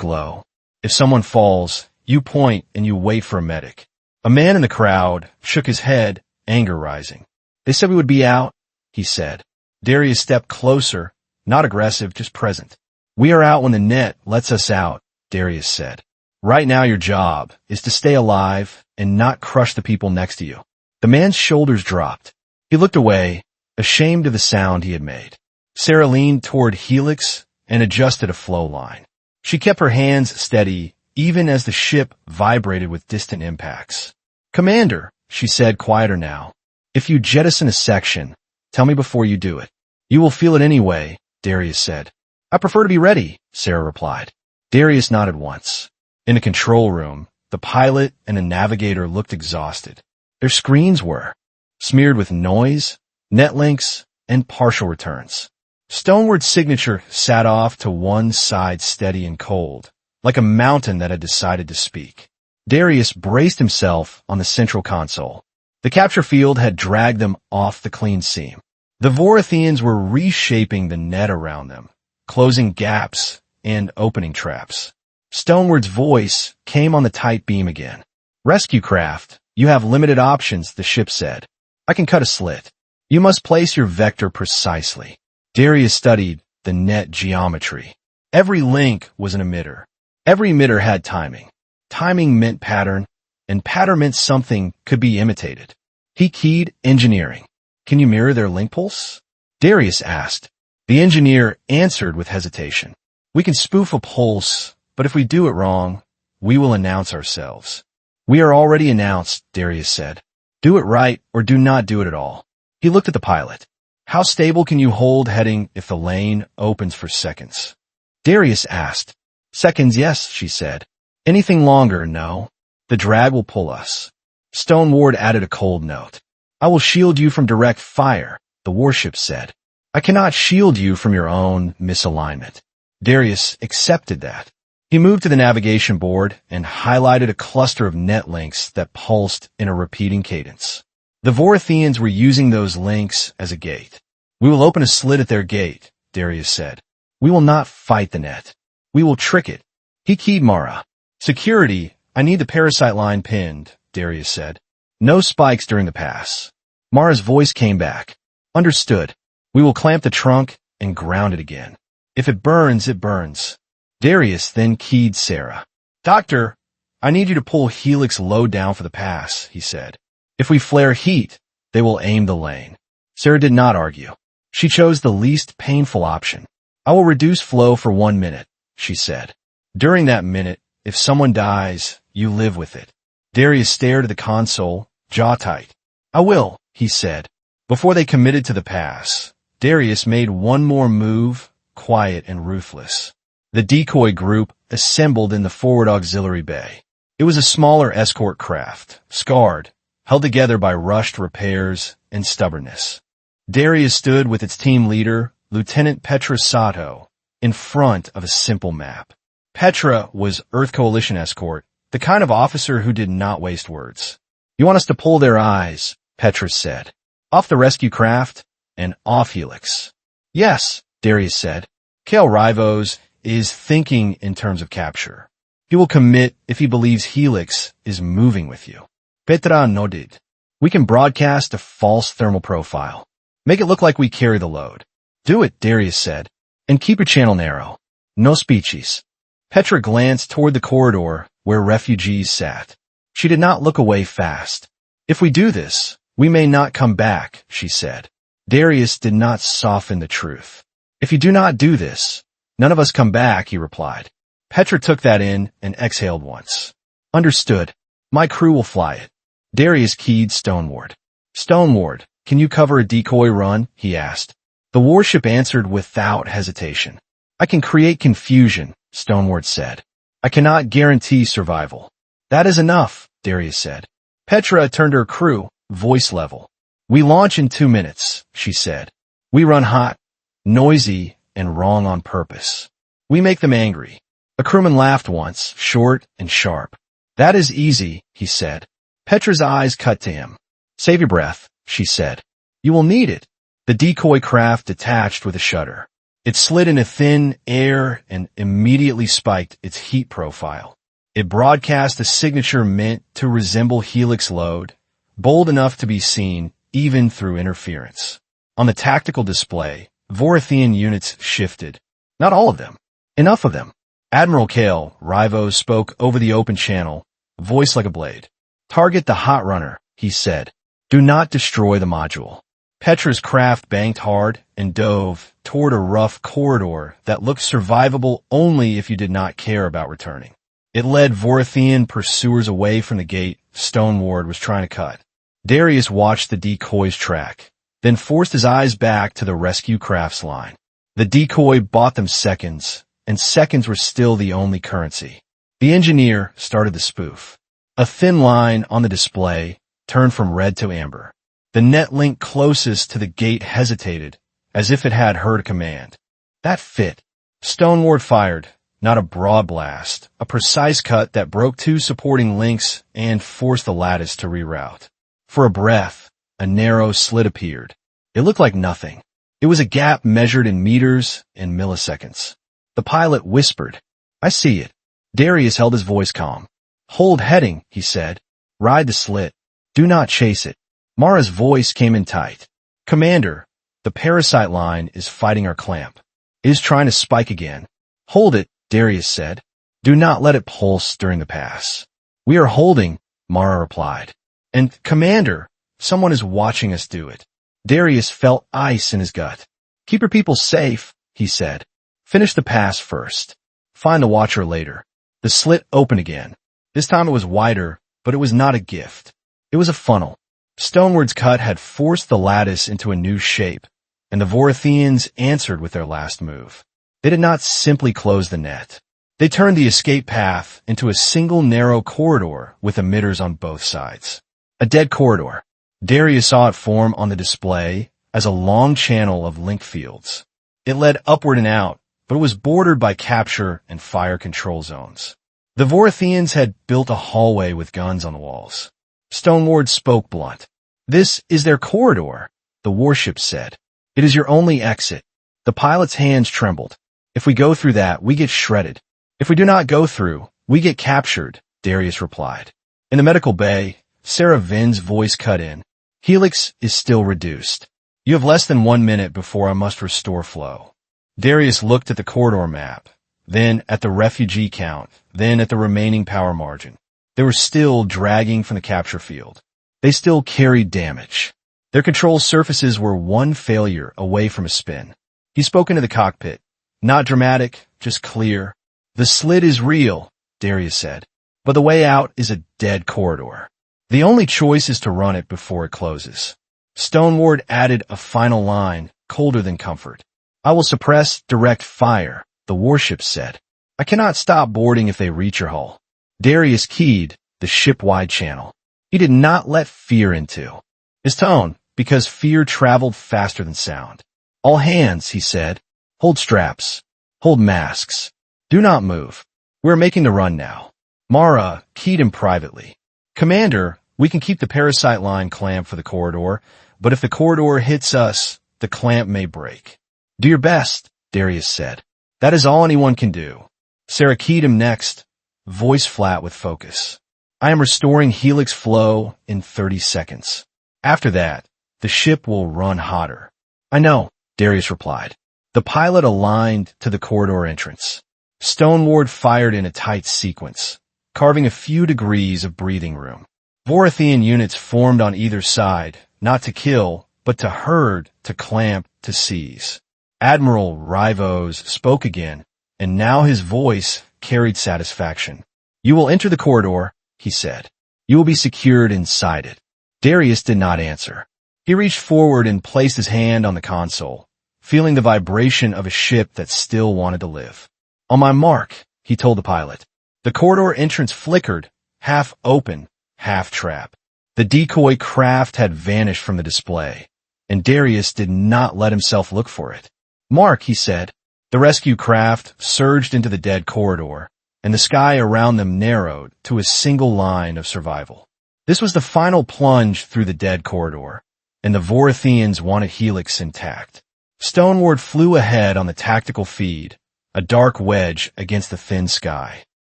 low. If someone falls, you point and you wait for a medic. A man in the crowd shook his head, anger rising. They said we would be out, he said. Darius stepped closer, not aggressive, just present. We are out when the net lets us out, Darius said. Right now your job is to stay alive and not crush the people next to you. The man's shoulders dropped. He looked away, ashamed of the sound he had made. Sera leaned toward Helix and adjusted a flow line. She kept her hands steady, even as the ship vibrated with distant impacts. Commander, she said quieter now, if you jettison a section, tell me before you do it. You will feel it anyway, Darius said. I prefer to be ready, Sera replied. Darius nodded once. In the control room, the pilot and the navigator looked exhausted. Their screens were smeared with noise, net links, and partial returns. Stoneward's signature sat off to one side steady and cold, like a mountain that had decided to speak. Darius braced himself on the central console. The capture field had dragged them off the clean seam. The Voratheians were reshaping the net around them, closing gaps and opening traps. Stoneward's voice came on the tight beam again. Rescue craft, you have limited options, the ship said. I can cut a slit. You must place your vector precisely. Darius studied the net geometry. Every link was an emitter. Every emitter had timing. Timing meant pattern, and pattern meant something could be imitated. He keyed engineering. Can you mirror their link pulse? Darius asked. The engineer answered with hesitation. We can spoof a pulse, but if we do it wrong, we will announce ourselves. We are already announced, Darius said. Do it right or do not do it at all. He looked at the pilot. How stable can you hold heading if the lane opens for seconds? Darius asked. Seconds, yes, she said. Anything longer, no. The drag will pull us. Stoneward added a cold note. I will shield you from direct fire, the warship said. I cannot shield you from your own misalignment. Darius accepted that. He moved to the navigation board and highlighted a cluster of net links that pulsed in a repeating cadence. The Voratheians were using those links as a gate. We will open a slit at their gate, Darius said. We will not fight the net. We will trick it. He keyed Mara. Security, I need the parasite line pinned, Darius said. No spikes during the pass. Mara's voice came back. Understood. We will clamp the trunk and ground it again. If it burns, it burns. Darius then keyed Sera. Doctor, I need you to pull Helix low down for the pass, he said. If we flare heat, they will aim the lane. Sera did not argue. She chose the least painful option. I will reduce flow for 1 minute, she said. During that minute, if someone dies, you live with it. Darius stared at the console, jaw tight. I will, he said. Before they committed to the pass, Darius made one more move, quiet and ruthless. The decoy group assembled in the forward auxiliary bay. It was a smaller escort craft, scarred, held together by rushed repairs and stubbornness. Darius stood with its team leader, Lieutenant Petra Sato, in front of a simple map. Petra was Earth Coalition escort, the kind of officer who did not waste words. You want us to pull their eyes, Petra said. Off the rescue craft and off Helix. Yes, Darius said. Kale Rivos is thinking in terms of capture. He will commit if he believes Helix is moving with you. Petra nodded. We can broadcast a false thermal profile. Make it look like we carry the load. Do it, Darius said. And keep your channel narrow. No speeches. Petra glanced toward the corridor where refugees sat. She did not look away fast. If we do this, we may not come back, she said. Darius did not soften the truth. If you do not do this, none of us come back, he replied. Petra took that in and exhaled once. Understood. My crew will fly it. Darius keyed Stoneward. Stoneward, can you cover a decoy run? He asked. The warship answered without hesitation. I can create confusion, Stoneward said. I cannot guarantee survival. That is enough, Darius said. Petra turned to her crew, voice level. We launch in 2 minutes, she said. We run hot, noisy, and wrong on purpose. We make them angry. A crewman laughed once, short and sharp. That is easy, he said. Petra's eyes cut to him. Save your breath, she said. You will need it. The decoy craft detached with a shudder. It slid into thin air and immediately spiked its heat profile. It broadcast a signature meant to resemble Helix load, bold enough to be seen even through interference. On the tactical display, Voratheian units shifted. Not all of them. Enough of them. Admiral Kale Rivos spoke over the open channel, voice like a blade. Target the hot runner, he said. Do not destroy the module. Petra's craft banked hard and dove toward a rough corridor that looked survivable only if you did not care about returning. It led Voratheian pursuers away from the gate Stoneward was trying to cut. Darius watched the decoy's track, then forced his eyes back to the rescue craft's line. The decoy bought them seconds, and seconds were still the only currency. The engineer started the spoof. A thin line on the display turned from red to amber. The net link closest to the gate hesitated, as if it had heard a command. That fit. Stoneward fired, not a broad blast, a precise cut that broke 2 supporting links and forced the lattice to reroute. For a breath, a narrow slit appeared. It looked like nothing. It was a gap measured in meters and milliseconds. The pilot whispered, "I see it." Darius held his voice calm. "Hold heading," he said. "Ride the slit. Do not chase it." Mara's voice came in tight. "Commander, the parasite line is fighting our clamp. It is trying to spike again." "Hold it," Darius said. "Do not let it pulse during the pass." "We are holding," Mara replied. "And, Commander, someone is watching us do it." Darius felt ice in his gut. "Keep your people safe," he said. "Finish the pass first. Find the watcher later." The slit opened again. This time it was wider, but it was not a gift. It was a funnel. Stoneward's cut had forced the lattice into a new shape, and the Voratheians answered with their last move. They did not simply close the net. They turned the escape path into a single narrow corridor with emitters on both sides. A dead corridor. Darius saw it form on the display as a long channel of link fields. It led upward and out, but it was bordered by capture and fire control zones. The Voratheians had built a hallway with guns on the walls. Stoneward spoke blunt. "This is their corridor," the warship said. "It is your only exit." The pilot's hands trembled. "If we go through that, we get shredded. If we do not go through, we get captured," Darius replied. In the medical bay, Sera Venn's voice cut in. "Helix is still reduced. You have less than 1 minute before I must restore flow." Darius looked at the corridor map, then at the refugee count, then at the remaining power margin. They were still dragging from the capture field. They still carried damage. Their control surfaces were one failure away from a spin. He spoke into the cockpit. Not dramatic, just clear. "The slit is real," Darius said, "but the way out is a dead corridor. The only choice is to run it before it closes." Stoneward added a final line, colder than comfort. "I will suppress direct fire," the warship said. "I cannot stop boarding if they reach your hull." Darius keyed the ship-wide channel. He did not let fear into his tone, because fear traveled faster than sound. "All hands," he said. "Hold straps. Hold masks. Do not move. We're making the run now." Mara keyed him privately. "Commander, we can keep the parasite line clamped for the corridor, but if the corridor hits us, the clamp may break." "Do your best," Darius said. "That is all anyone can do." Sera keyed him next, voice flat with focus. "I am restoring Helix flow in 30 seconds. After that, the ship will run hotter." "I know," Darius replied. The pilot aligned to the corridor entrance. Stoneward fired in a tight sequence, carving a few degrees of breathing room. Voratheian units formed on either side, not to kill, but to herd, to clamp, to seize. Admiral Rivos spoke again, and now his voice carried satisfaction. "You will enter the corridor," he said. "You will be secured inside it." Darius did not answer. He reached forward and placed his hand on the console, feeling the vibration of a ship that still wanted to live. "On my mark," he told the pilot. The corridor entrance flickered, half open, half trap. The decoy craft had vanished from the display, and Darius did not let himself look for it. "Mark," he said. The rescue craft surged into the dead corridor, and the sky around them narrowed to a single line of survival. This was the final plunge through the dead corridor, and the Voratheians wanted Helix intact. Stoneward flew ahead on the tactical feed, a dark wedge against the thin sky.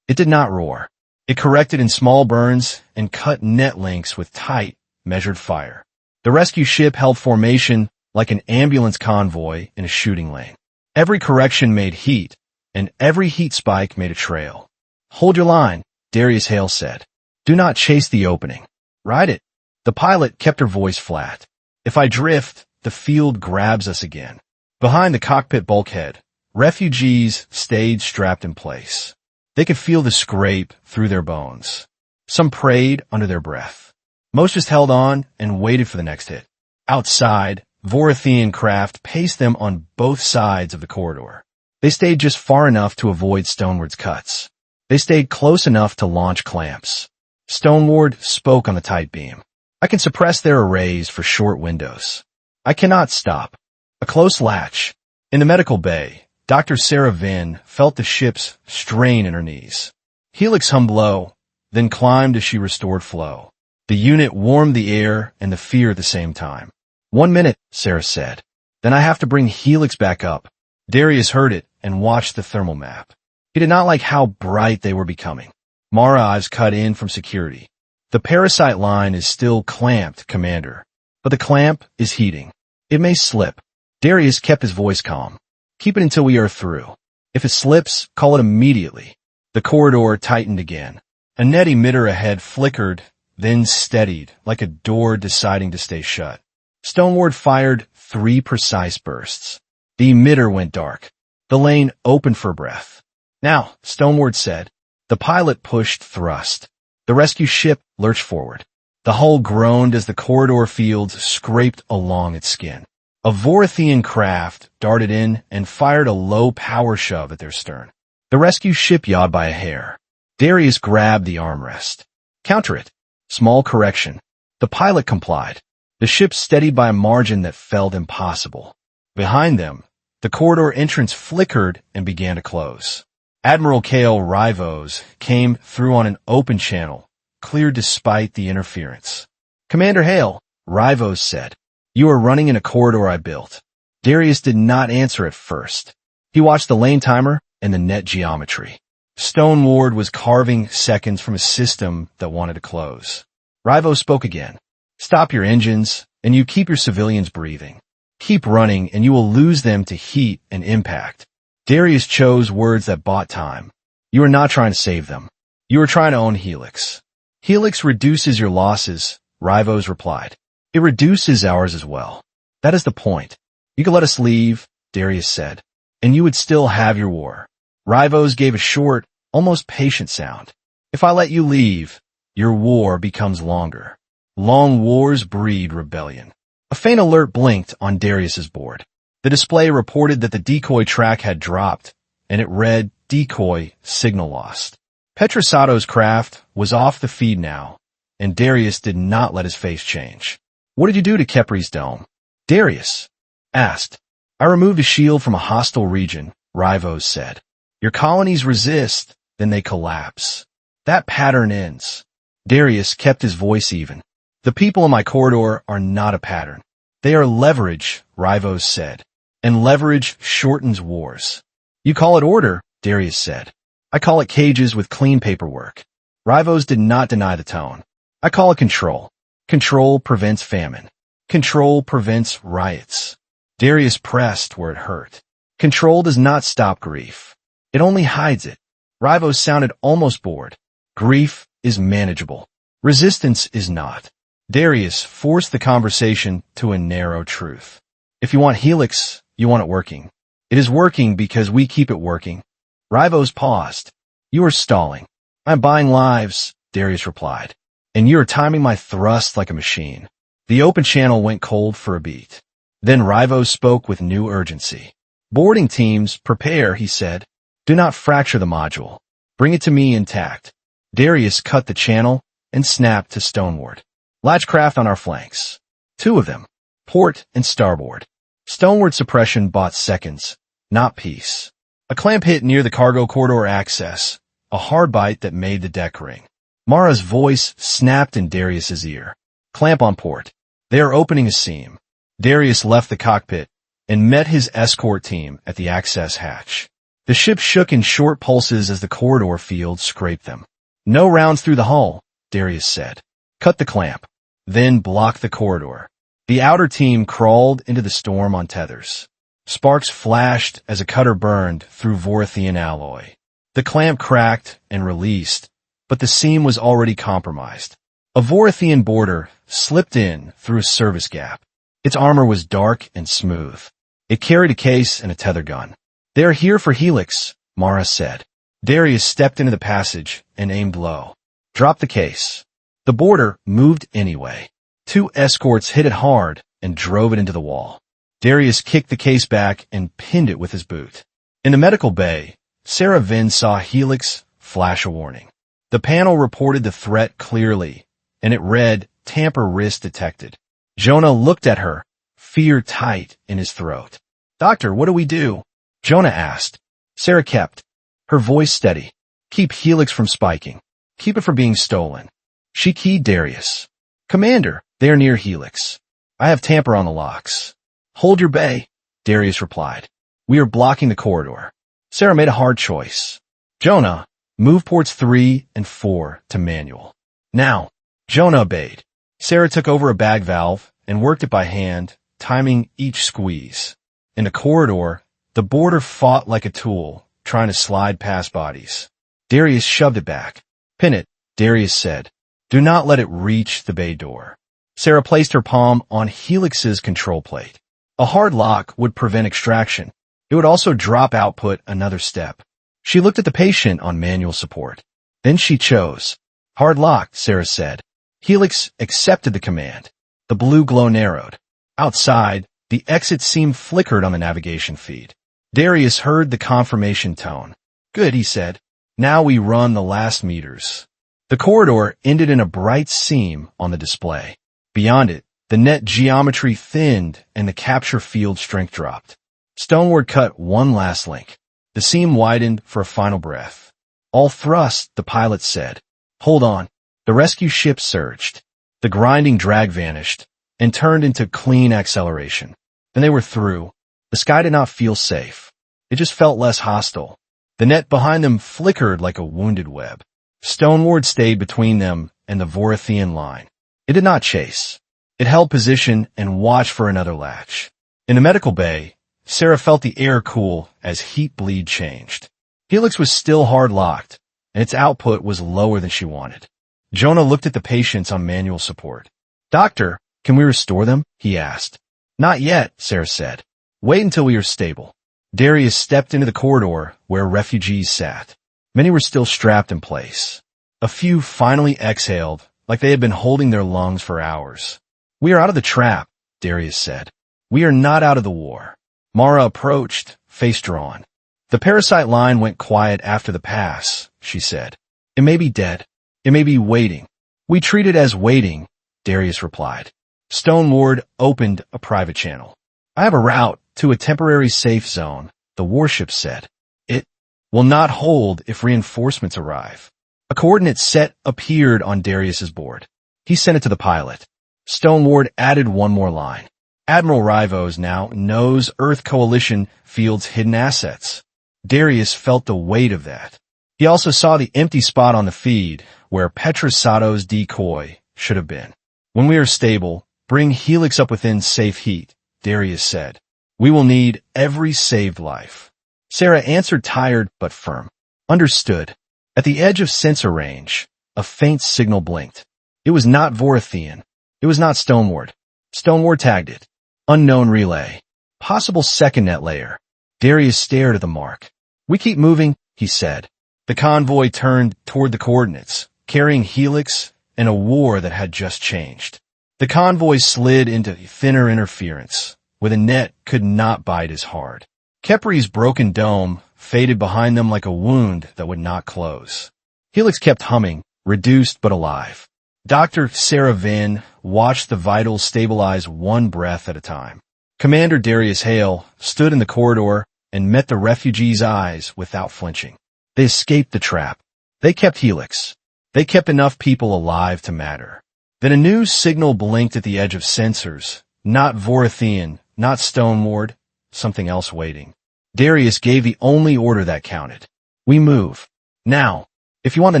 It did not roar. It corrected in small burns and cut net links with tight, measured fire. The rescue ship held formation like an ambulance convoy in a shooting lane. Every correction made heat, and every heat spike made a trail. "Hold your line," Darius Hale said. "Do not chase the opening. Ride it." The pilot kept her voice flat. "If I drift, the field grabs us again." Behind the cockpit bulkhead, refugees stayed strapped in place. They could feel the scrape through their bones. Some prayed under their breath. Most just held on and waited for the next hit. Outside, Voratheian craft paced them on both sides of the corridor. They stayed just far enough to avoid Stoneward's cuts. They stayed close enough to launch clamps. Stoneward spoke on the tight beam. "I can suppress their arrays for short windows. I cannot stop." A close latch. In the medical bay, Dr. Sera Venn felt the ship's strain in her knees. Helix hummed low, then climbed as she restored flow. The unit warmed the air and the fear at the same time. 1 minute, Sera said. Then I have to bring Helix back up. Darius heard it and watched the thermal map. He did not like how bright they were becoming. Mara's eyes cut in from security. The parasite line is still clamped, Commander. But the clamp is heating. It may slip. Darius kept his voice calm. Keep it until we are through. If it slips, call it immediately. The corridor tightened again. A net emitter ahead flickered, then steadied, like a door deciding to stay shut. Stoneward fired 3 precise bursts. The emitter went dark. The lane opened for breath. Now, Stoneward said. The pilot pushed thrust. The rescue ship lurched forward. The hull groaned as the corridor fields scraped along its skin. A Vorathian craft darted in and fired a low power shove at their stern. The rescue ship yawed by a hair. Darius grabbed the armrest. Counter it. Small correction. The pilot complied. The ship steadied by a margin that felt impossible. Behind them, the corridor entrance flickered and began to close. Admiral Kale Rivos came through on an open channel, clear despite the interference. Commander Hale, Rivos said, you are running in a corridor I built. Darius did not answer at first. He watched the lane timer and the net geometry. Stoneward was carving seconds from a system that wanted to close. Rivos spoke again. Stop your engines, and you keep your civilians breathing. Keep running, and you will lose them to heat and impact. Darius chose words that bought time. You are not trying to save them. You are trying to own Helix. Helix reduces your losses, Rivos replied. It reduces ours as well. That is the point. You could let us leave, Darius said, and you would still have your war. Rivos gave a short, almost patient sound. If I let you leave, your war becomes longer. Long wars breed rebellion. A faint alert blinked on Darius's board. The display reported that the decoy track had dropped, and it read, decoy, signal lost. Petrosato's craft was off the feed now, and Darius did not let his face change. What did you do to Khepri's dome? Darius asked. I removed a shield from a hostile region, Rivos said. Your colonies resist, then they collapse. That pattern ends. Darius kept his voice even. The people in my corridor are not a pattern. They are leverage, Rivos said. And leverage shortens wars. You call it order, Darius said. I call it cages with clean paperwork. Rivos did not deny the tone. I call it control. Control prevents famine. Control prevents riots. Darius pressed where it hurt. Control does not stop grief. It only hides it. Rivos sounded almost bored. Grief is manageable. Resistance is not. Darius forced the conversation to a narrow truth. If you want Helix, you want it working. It is working because we keep it working. Rivos paused. You are stalling. I'm buying lives, Darius replied. And you are timing my thrust like a machine. The open channel went cold for a beat. Then Rivos spoke with new urgency. Boarding teams, prepare, he said. Do not fracture the module. Bring it to me intact. Darius cut the channel and snapped to Stoneward. Latch craft on our flanks. 2 of them. Port and starboard. Stoneward suppression bought seconds, not peace. A clamp hit near the cargo corridor access, a hard bite that made the deck ring. Mara's voice snapped in Darius's ear. Clamp on port. They are opening a seam. Darius left the cockpit and met his escort team at the access hatch. The ship shook in short pulses as the corridor field scraped them. No rounds through the hull, Darius said. Cut the clamp. Then block the corridor. The outer team crawled into the storm on tethers. Sparks flashed as a cutter burned through Vorathian alloy. The clamp cracked and released, but the seam was already compromised. A Vorathian boarder slipped in through a service gap. Its armor was dark and smooth. It carried a case and a tether gun. They are here for Helix, Mara said. Darius stepped into the passage and aimed low. Drop the case. The boarder moved anyway. 2 escorts hit it hard and drove it into the wall. Darius kicked the case back and pinned it with his boot. In the medical bay, Sera Venn saw Helix flash a warning. The panel reported the threat clearly, and it read, tamper risk detected. Jonah looked at her, fear tight in his throat. Doctor, what do we do? Jonah asked. Sera kept her voice steady. Keep Helix from spiking. Keep it from being stolen. She keyed Darius. Commander, they are near Helix. I have tamper on the locks. Hold your bay. Darius replied. We are blocking the corridor. Sera made a hard choice. Jonah, move ports 3 and 4 to manual. Now. Jonah obeyed. Sera took over a bag valve and worked it by hand, timing each squeeze. In the corridor, the boarder fought like a tool, trying to slide past bodies. Darius shoved it back. Pin it, Darius said. Do not let it reach the bay door. Sera placed her palm on Helix's control plate. A hard lock would prevent extraction. It would also drop output another step. She looked at the patient on manual support. Then she chose. Hard lock, Sera said. Helix accepted the command. The blue glow narrowed. Outside, the exit seam flickered on the navigation feed. Darius heard the confirmation tone. Good, he said. Now we run the last meters. The corridor ended in a bright seam on the display. Beyond it, the net geometry thinned and the capture field strength dropped. Stoneward cut one last link. The seam widened for a final breath. All thrust, the pilot said. Hold on. The rescue ship surged. The grinding drag vanished and turned into clean acceleration. Then they were through. The sky did not feel safe. It just felt less hostile. The net behind them flickered like a wounded web. Stoneward stayed between them and the Vorathian line. It did not chase. It held position and watched for another latch. In the medical bay, Sera felt the air cool as heat bleed changed. Helix was still hard locked, and its output was lower than she wanted. Jonah looked at the patients on manual support. Doctor, can we restore them? He asked. Not yet, Sera said. Wait until we are stable. Darius stepped into the corridor where refugees sat. Many were still strapped in place. A few finally exhaled, like they had been holding their lungs for hours. We are out of the trap, Darius said. We are not out of the war. Mara approached, face drawn. The parasite line went quiet after the pass, she said. It may be dead. It may be waiting. We treat it as waiting, Darius replied. Stoneward opened a private channel. I have a route to a temporary safe zone, the warship said. It will not hold if reinforcements arrive. A coordinate set appeared on Darius's board. He sent it to the pilot. Stoneward added one more line. Admiral Rivos now knows Earth Coalition fields hidden assets. Darius felt the weight of that. He also saw the empty spot on the feed where Petra Sato's decoy should have been. When we are stable, bring Helix up within safe heat, Darius said. We will need every saved life. Sera answered tired but firm. Understood. At the edge of sensor range, a faint signal blinked. It was not Vorathian. It was not Stoneward. Stoneward tagged it. Unknown relay. Possible second net layer. Darius stared at the mark. We keep moving, he said. The convoy turned toward the coordinates, carrying Helix and a war that had just changed. The convoy slid into thinner interference, where the net could not bite as hard. Khepri's broken dome faded behind them like a wound that would not close. Helix kept humming, reduced but alive. Dr. Sera Venn watched the vitals stabilize one breath at a time. Commander Darius Hale stood in the corridor and met the refugees' eyes without flinching. They escaped the trap. They kept Helix. They kept enough people alive to matter. Then a new signal blinked at the edge of sensors. Not Vorathian, not Stoneward, something else waiting. Darius gave the only order that counted. We move. Now, if you want the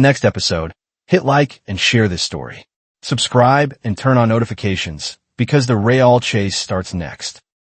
next episode, hit like and share this story. Subscribe and turn on notifications because the Real Chase starts next.